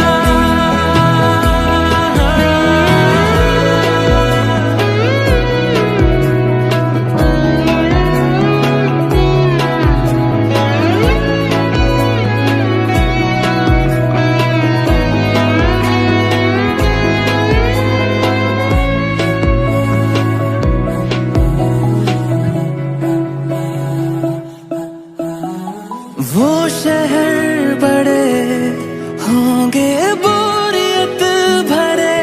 वो शहर बड़े होंगे बोरियत भरे,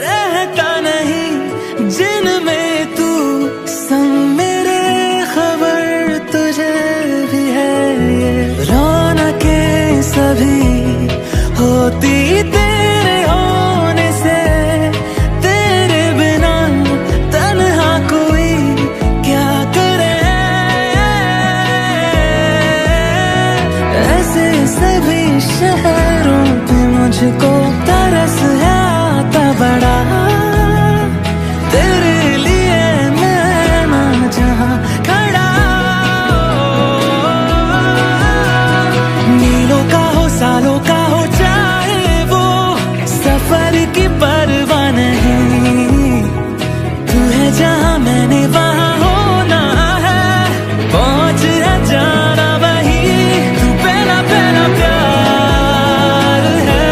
रहता नहीं जिनमें तू संग मेरे। खबर तुझे भी है ये रौनकें सभी होती तेरे होने से। तेरे बिना तन्हा कोई क्या करे। ऐसे सभी शहरों पे मुझको तरस है आता बड़ा। तेरे लिए मैं ना जहां खड़ा। मीलों का हो सालों का हो चाहे वो, सफर की परवाह नहीं। तू है जहां मैंने वहां होना है, पहुंच है जाना वही। तू पहला पहला प्यार है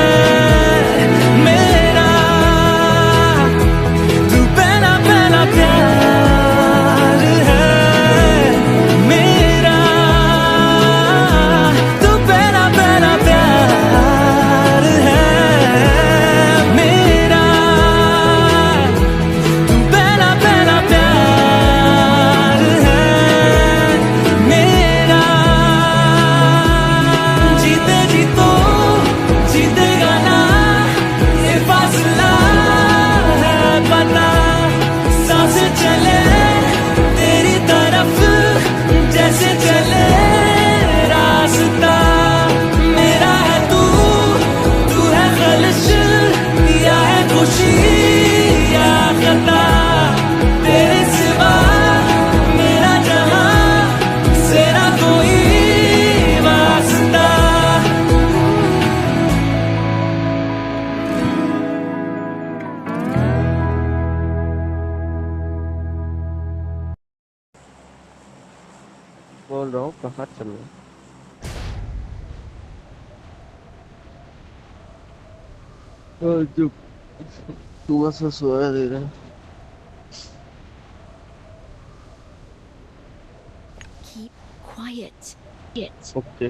हो, कहाँ चल रहे हो? चुप। तू बस सोया दे रहा है। Keep quiet. It. ओके।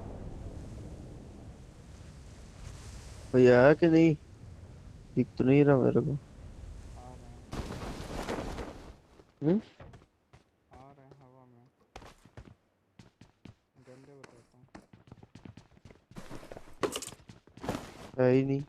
कितना मिल जाएगा? भैया आया कि नहीं? दिख तो नहीं रहा मेरे को। आ रहे हैं, हम्म। आ रहे हैं हवा में। गंदे बताता हूँ। है ही नहीं।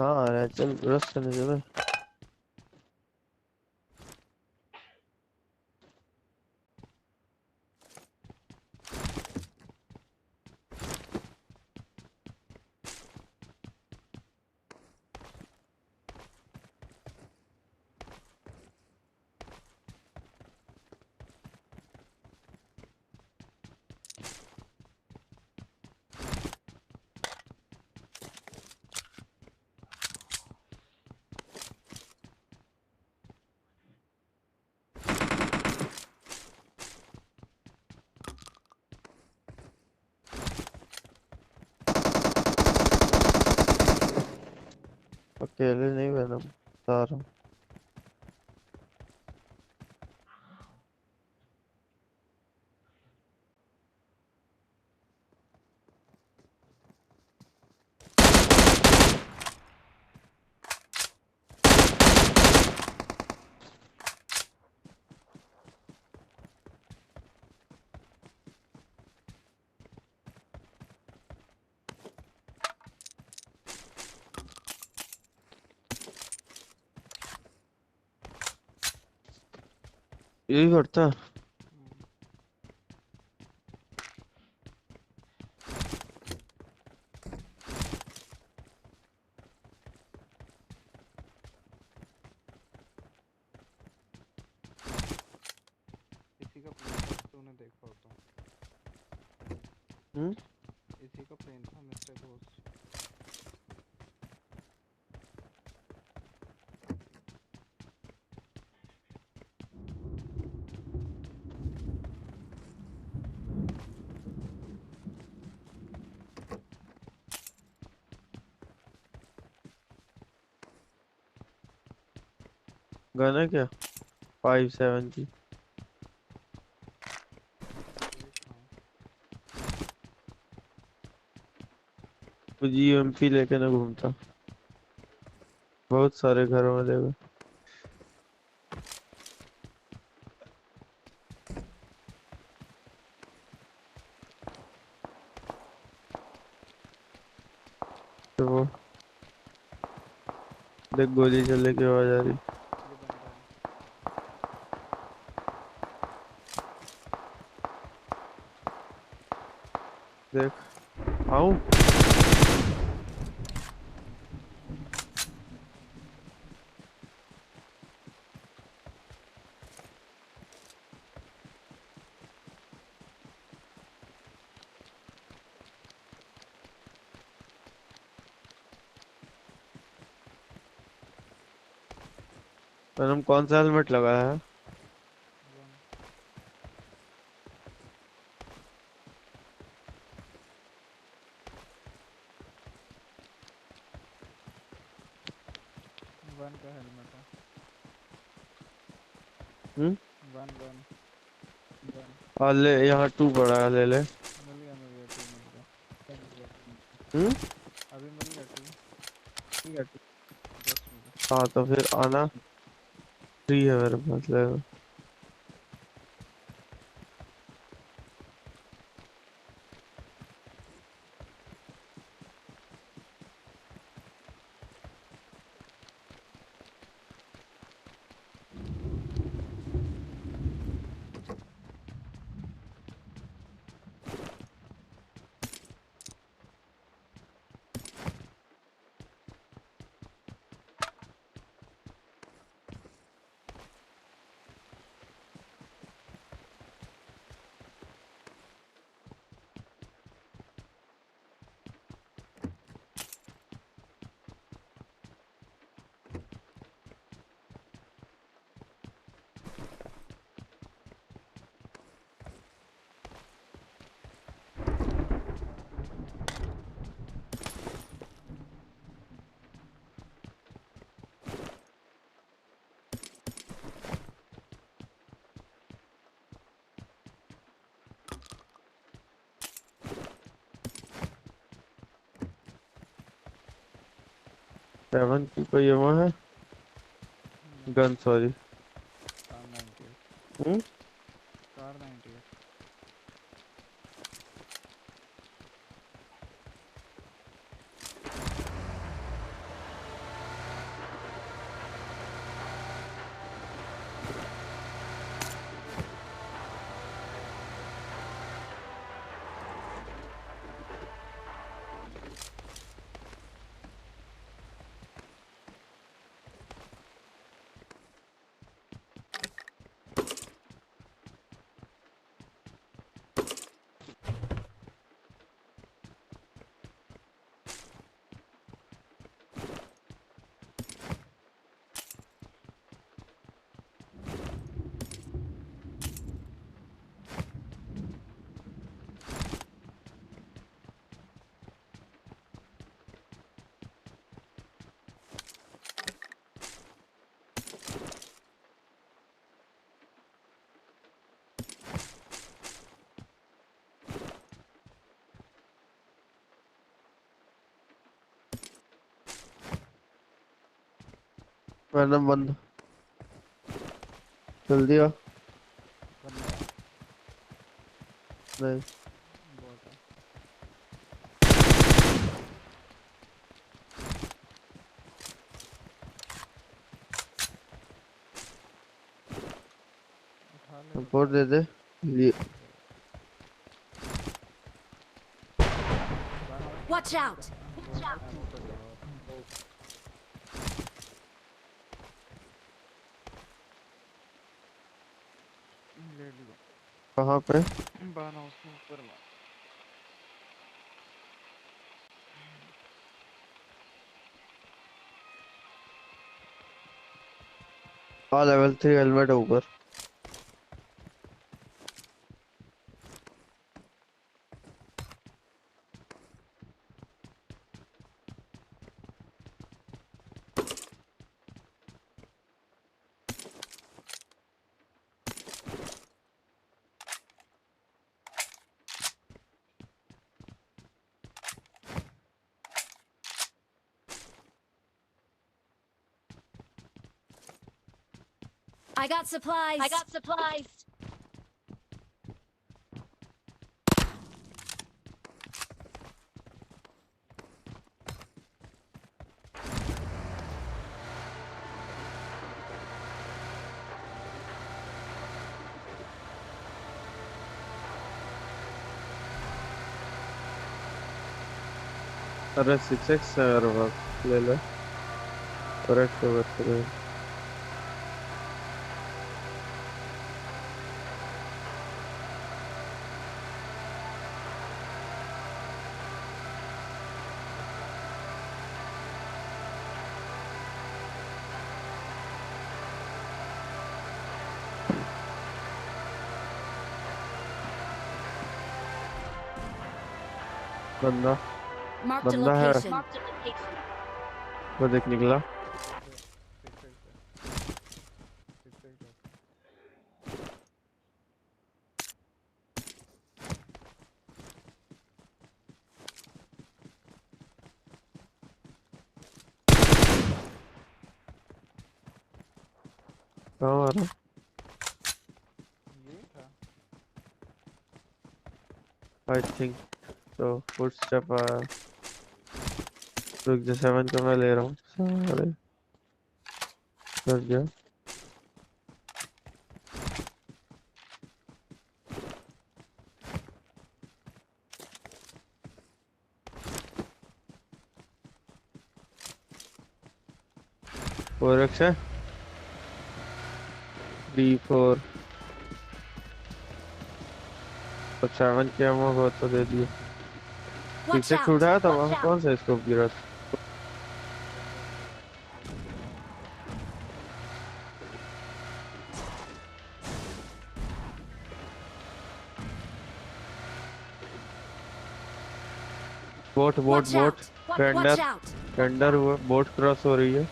हाँ आ रहा है, चल रस करने दे बे। अकेले नहीं बना, बता रहा हूँ। यही करता है। इसी का प्लेन था, तूने देखा हो तो। हम्म। इसी का प्लेन था, मिस्टर घोस्ट। गाना क्या? 570। देख रहा हूँ। मुझे यूएमपी लेके ना घूमता। बहुत सारे घरों में देखो। तो वो देख, गोली चलने की आवाज आ रही। ये बंदा है। देख, आऊं? मैंने कौन सा हेलमेट लगाया है? वन। वन का हेलमेट है। हम्म। One one. वन। ले यहाँ टू पड़ा है, ले ले। मिल गया, टू मिल गया। हम्म। अभी मिल गया टू। जस्ट मिला। हाँ तो फिर आना। फ्री है मेरे पास, ले लो। 7 की कोई वो है गन, सॉरी। कार 98, हम्म। कार 98। मैंने बंद जल्दी आ। बंदा नहीं, बहुत है। उठा ले सपोर्ट दे दे। लिए Watch out! बहुत एमो कर दे और ले लियो। कहाँ पे? बाना उसमें ऊपर में। हाँ, लेवल 3 हेलमेट है ऊपर। I got supplies. I got supplies. अरे 6x है यार, बस ले ले। और एक तो बच गए। बंदा Marked a बंदा है, location. Marked a location. वो देख निकला। कहाँ आ रहा? ये था। आई थिंक तो फुटस्टेप आया। रुक जा, 7 का मैं ले रहा हूँ। सारे रुक जा। फोरेक्स है, D4 और 7 की एमो हो तो दे दिए। Watch पीछे out! छुड़ा था Watch वहाँ, out! कौन सा स्कोप गिरा था? Boat boat Watch boat. out! Watch tender out! Tender हुआ, बोट क्रॉस हो रही है।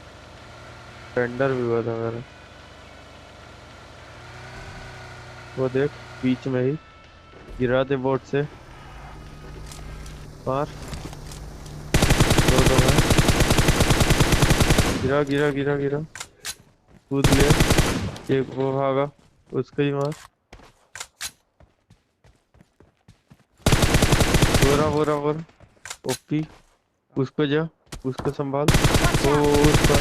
टेंडर भी हुआ था मेरा। वो देख, बीच में ही गिरा दे बोट से। मार, दो दो है। गिरा गिरा गिरा गिरा, कूद गया। एक वो भागा, उसको ही मार। बोरा बोरा बोरा, ओपी। उसको जा, उसको संभाल। Watch ओ out! उसका।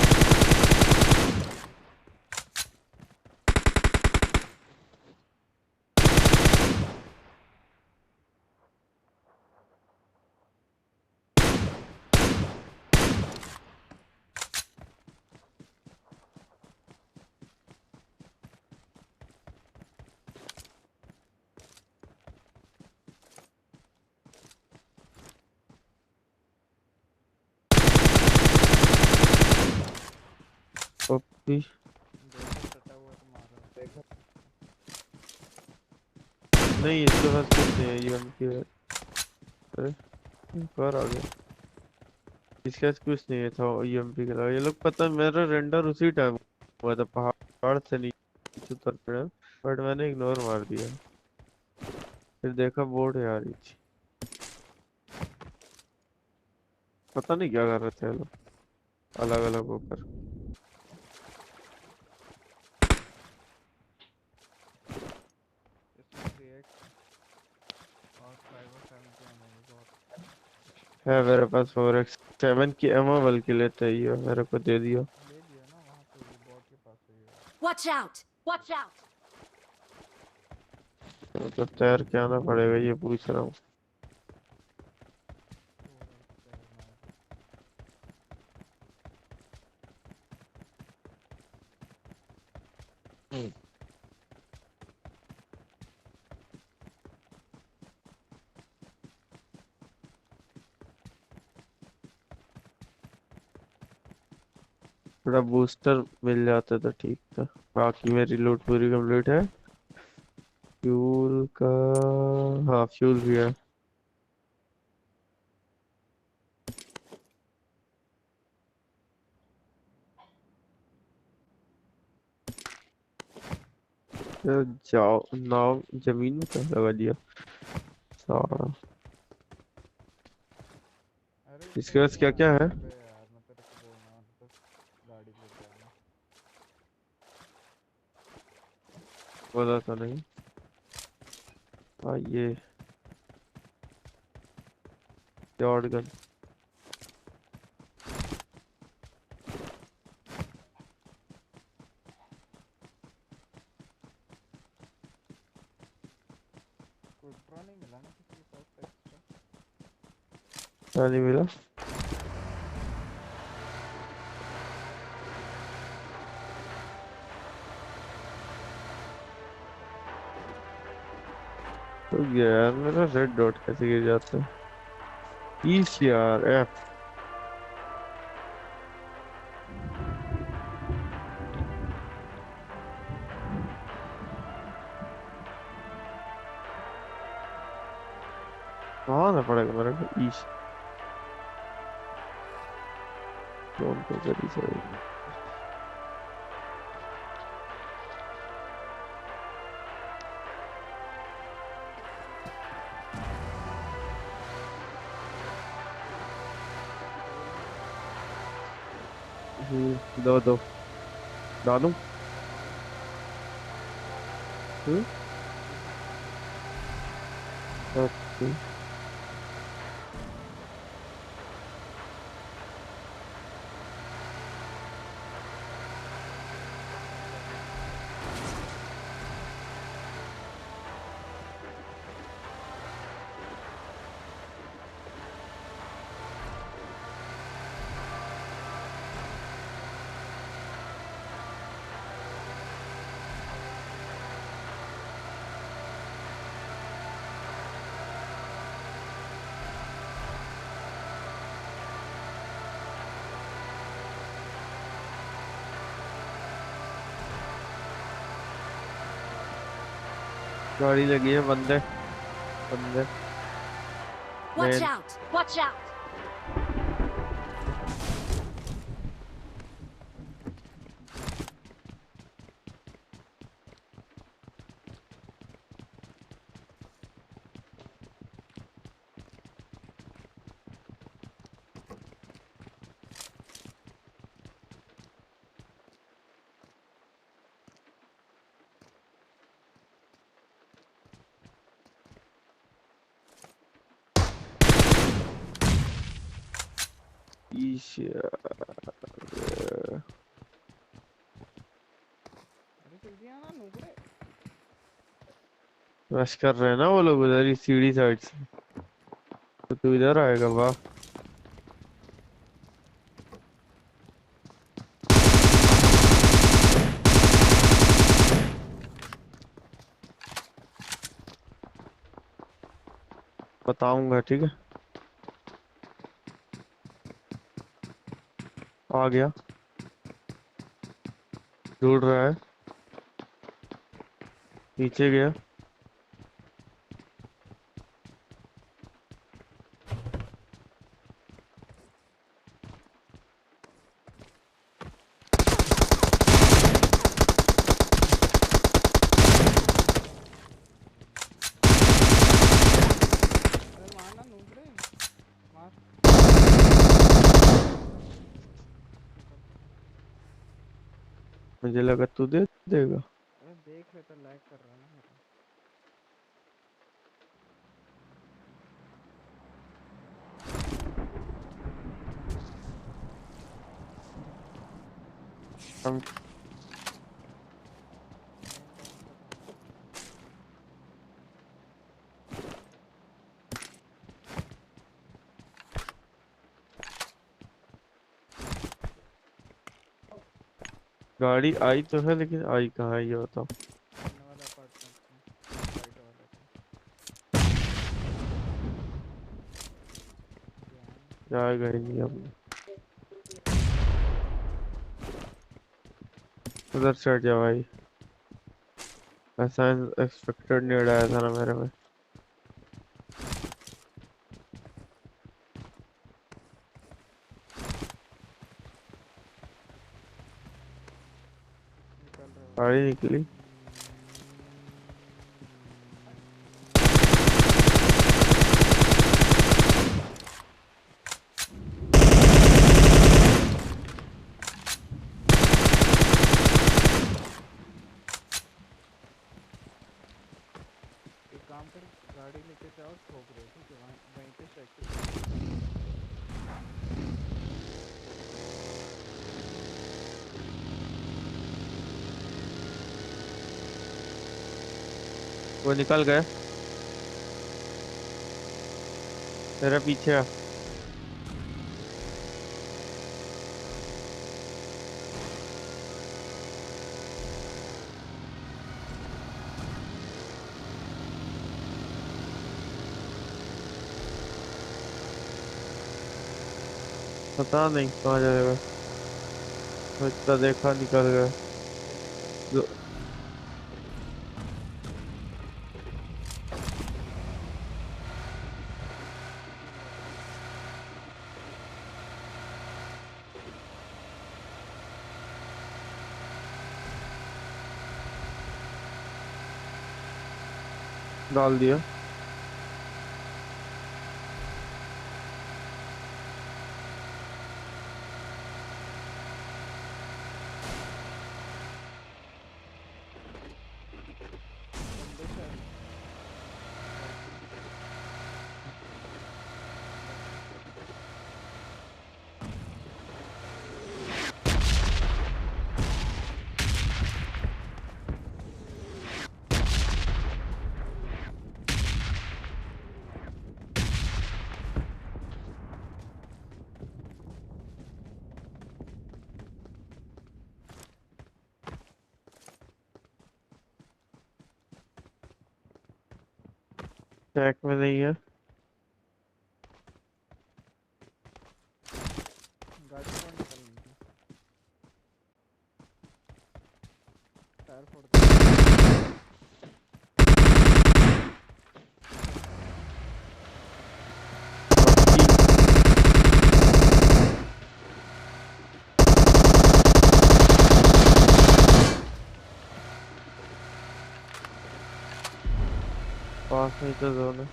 ओपी। देखो सटा हुआ तो मारो। देखो नहीं इसके पास कुछ नहीं है, ये उनकी है। अरे एक और आ गया। इसके पास कुछ नहीं है था ईएमपी के अलावा। ये लोग, पता है, मेरा रेंडर उसी टाइम हुआ था, पहाड़ से नीचे उतर पड़ा, बट मैंने इग्नोर मार दिया। फिर देखा बोर्ड है यार, पता नहीं क्या कर रहे थे ये लोग अलग अलग होकर। इसमें 3x और 5 और 7 के एमओ भी बहुत। है मेरे पास 4x7 की एमओ, बल्कि लेते ही हो, मेरे को दे दियो। ले लियो ना, वहाँ पे ये बॉट के पास है ये। Watch out! Watch out! तो तैर के आना पड़ेगा, ये पूछ रहा हूँ। 4x7 आ गया। थोड़ा बूस्टर मिल जाता तो ठीक था। बाकी मेरी लूट पूरी कंप्लीट है। फ्यूल का, हाँ फ्यूल भी है। तो जाओ, नाव जमीन में कहाँ लगा दिया सारा। अरे इसके ऊपर पास क्यों क्या क्या आया? है? अबे यार मैं तेरे को बोलना था, गाड़ी लेके आना। बोला तो नहीं। हाँ ये शॉटगन। कोई ड्रॉ नहीं मिला ना किसी के पास एक्स्ट्रा? क्या नहीं मिला? तो यार मेरा रेड डॉट कैसे गिर जाता है? ECRF। कहाँ आना पड़ेगा मेरे को? ईश कौन को करी चाहिए? दो दो डालूं। हम्म। ओके। गाड़ी लगी है, बंदे बंदे। Watch man. out! Watch out! अरे जल्दी आना नुकड़े। रश कर रहे हैं ना वो लोग उधर ही सीढ़ी साइड से, तो तू इधर आएगा। वाह, बताऊंगा ठीक है। आ गया, ढूंढ रहा है, पीछे गया। अरे मारना नुकड़े, मार। मुझे लगा तू दे देगा। अरे देख ले तो लैग कर रहा है ना मेरा। हम मेन टाउन खत्म। गाड़ी आई तो है, लेकिन आई कहाँ है ये बताओ। सामने वाला अपार्टमेंट में, राइट वाले पे। ध्यान। जाएगा ही नहीं अब। उधर चढ़ जा भाई, ऐसा एक्सपेक्टेड नहीं उड़ाया था ना मेरे में। निकल रहे हो। गाड़ी निकली। एक काम कर, गाड़ी लेके जाओ, ठोक दो, ठीक है? वहीं वहीं पे स्ट्राइक। वो निकल गए, तेरे पीछे आ। पता नहीं कहाँ जाएगा, तो इतना देखा निकल गया। जो- डाल दिया। बंदे शायद। ट्रैक में नहीं है। गाड़ी कौन निकलनी थी? टायर फोड़ दो। पास में तो जोन है।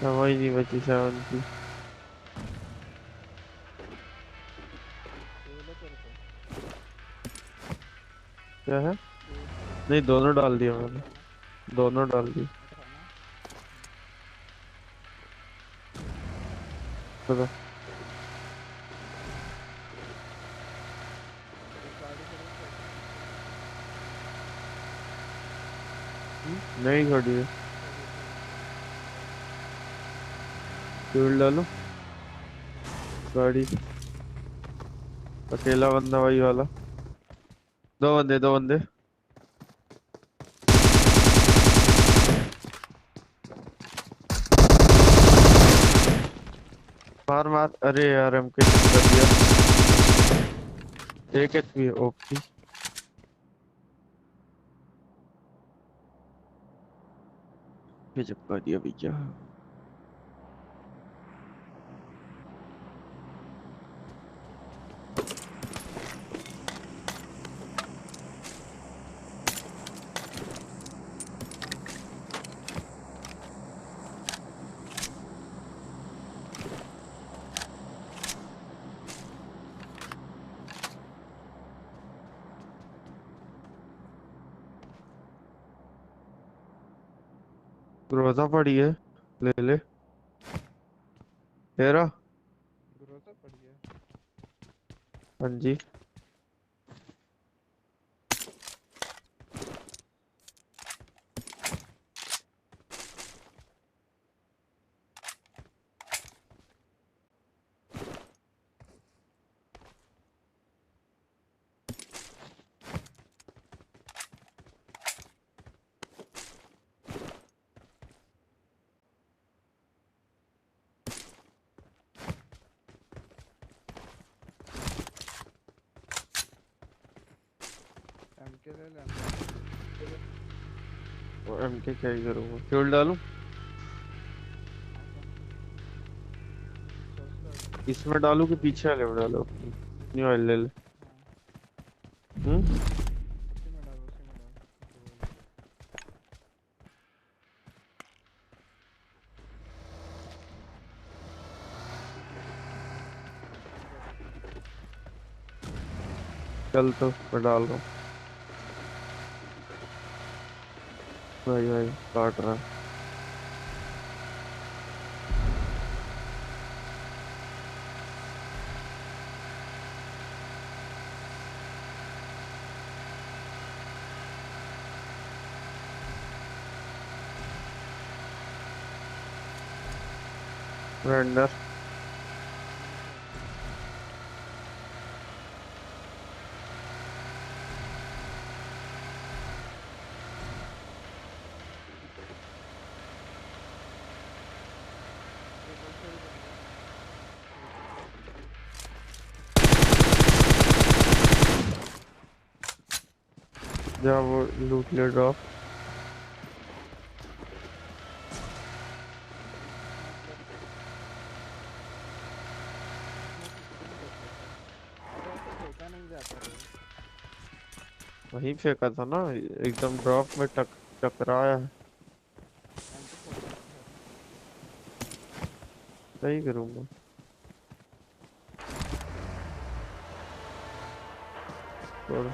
हवाई नहीं बची 7 की। ये लो तेरे को। क्या है? नहीं, दोनों डाल दिया मैंने, दोनों डाल दिए। उठाना। पता। एक गाड़ी खड़ी है साइड में, नहीं खड़ी है। खड़ी खड़ी खड़ी राइट। फ्यूल डालो। गाड़ी। अकेला बंदा वही वाला। दो बंदे, दो बंदे। मार मार, अरे यार एमके कर दिया। एक एचपी है ओपी। ये चिपका दिया भैया। रोजा पड़ी है, ले ले तेरा। ग्रोजा पड़ी है। हाँ जी। एमके ले लेना। एमके क्या ही करूँगा, फ्यूल डालूं। हाँ तो सोच लो अभी। इसमें डालूं कि पीछे वाले में डालो। न्यू ऑयल ले ले। हाँ हम्म। उसी में डाल, उसी में डाल जो बोल रहा है। रेडी। चल तो मैं डाल रहा हूँ। भाई भाई काट रहा है। रेंडर। रेडी। ट्रिपल शेल बंदा नीचे। जा वो लूट ले ड्रॉप। स्मोक कर, स्मोक स्पिन कर दिया था। अरे ऐसे फेंका नहीं जाता रे। वहीं फेंका था ना, एकदम ड्रॉप में टकराया है। MP40 उठा ले। सही करूंगा। और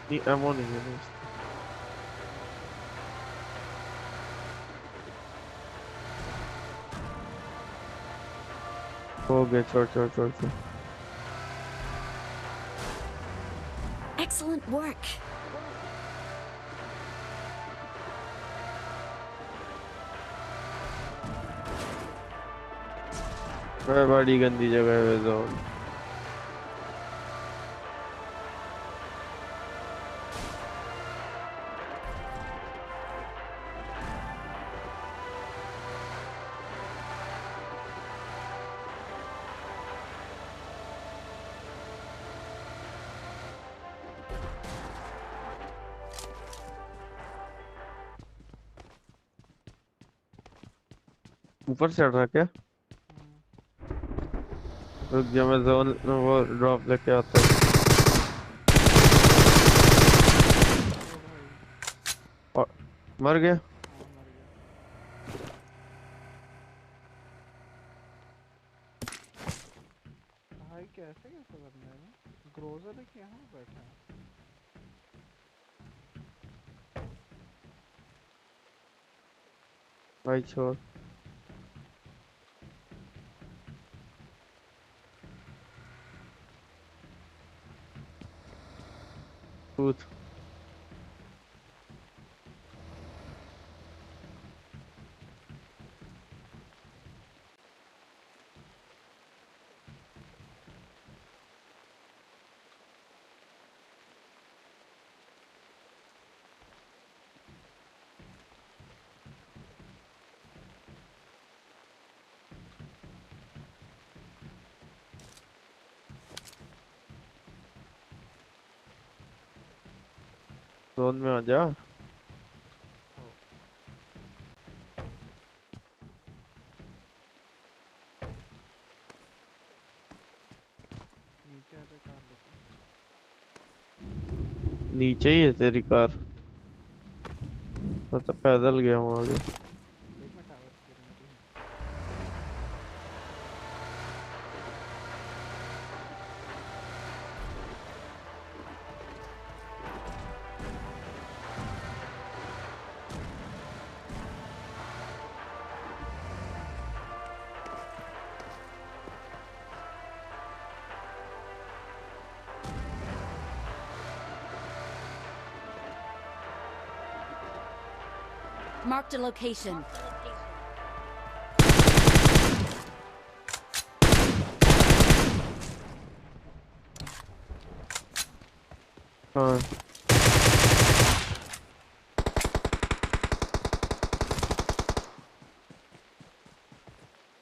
नहीं, एमो नहीं है ना इसमें। हो गया, छोड़ छोड़ छोड़ छोड़। Excellent work. वह बड़ी गंदी जगह है जोन। ऊपर चढ़ रहा क्या? रुक जा, मैं जोन वो ड्रॉप लेके आता हूँ। ओ भाई। और मर गया। हाँ मर गया। भाई कैसे कैसे बंदा है? ग्रोजर है कि यहाँ बैठा है? भाई छोड़। कूद। जोन में आ जा। ओ, नीचे आते कार लेके। नीचे ही है तेरी कार। मैं तो पैदल गया हूँ आगे। देख मैं टावर की गिरने की हूँ। Marked a location. हाँ।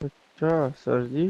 अच्छा सर जी।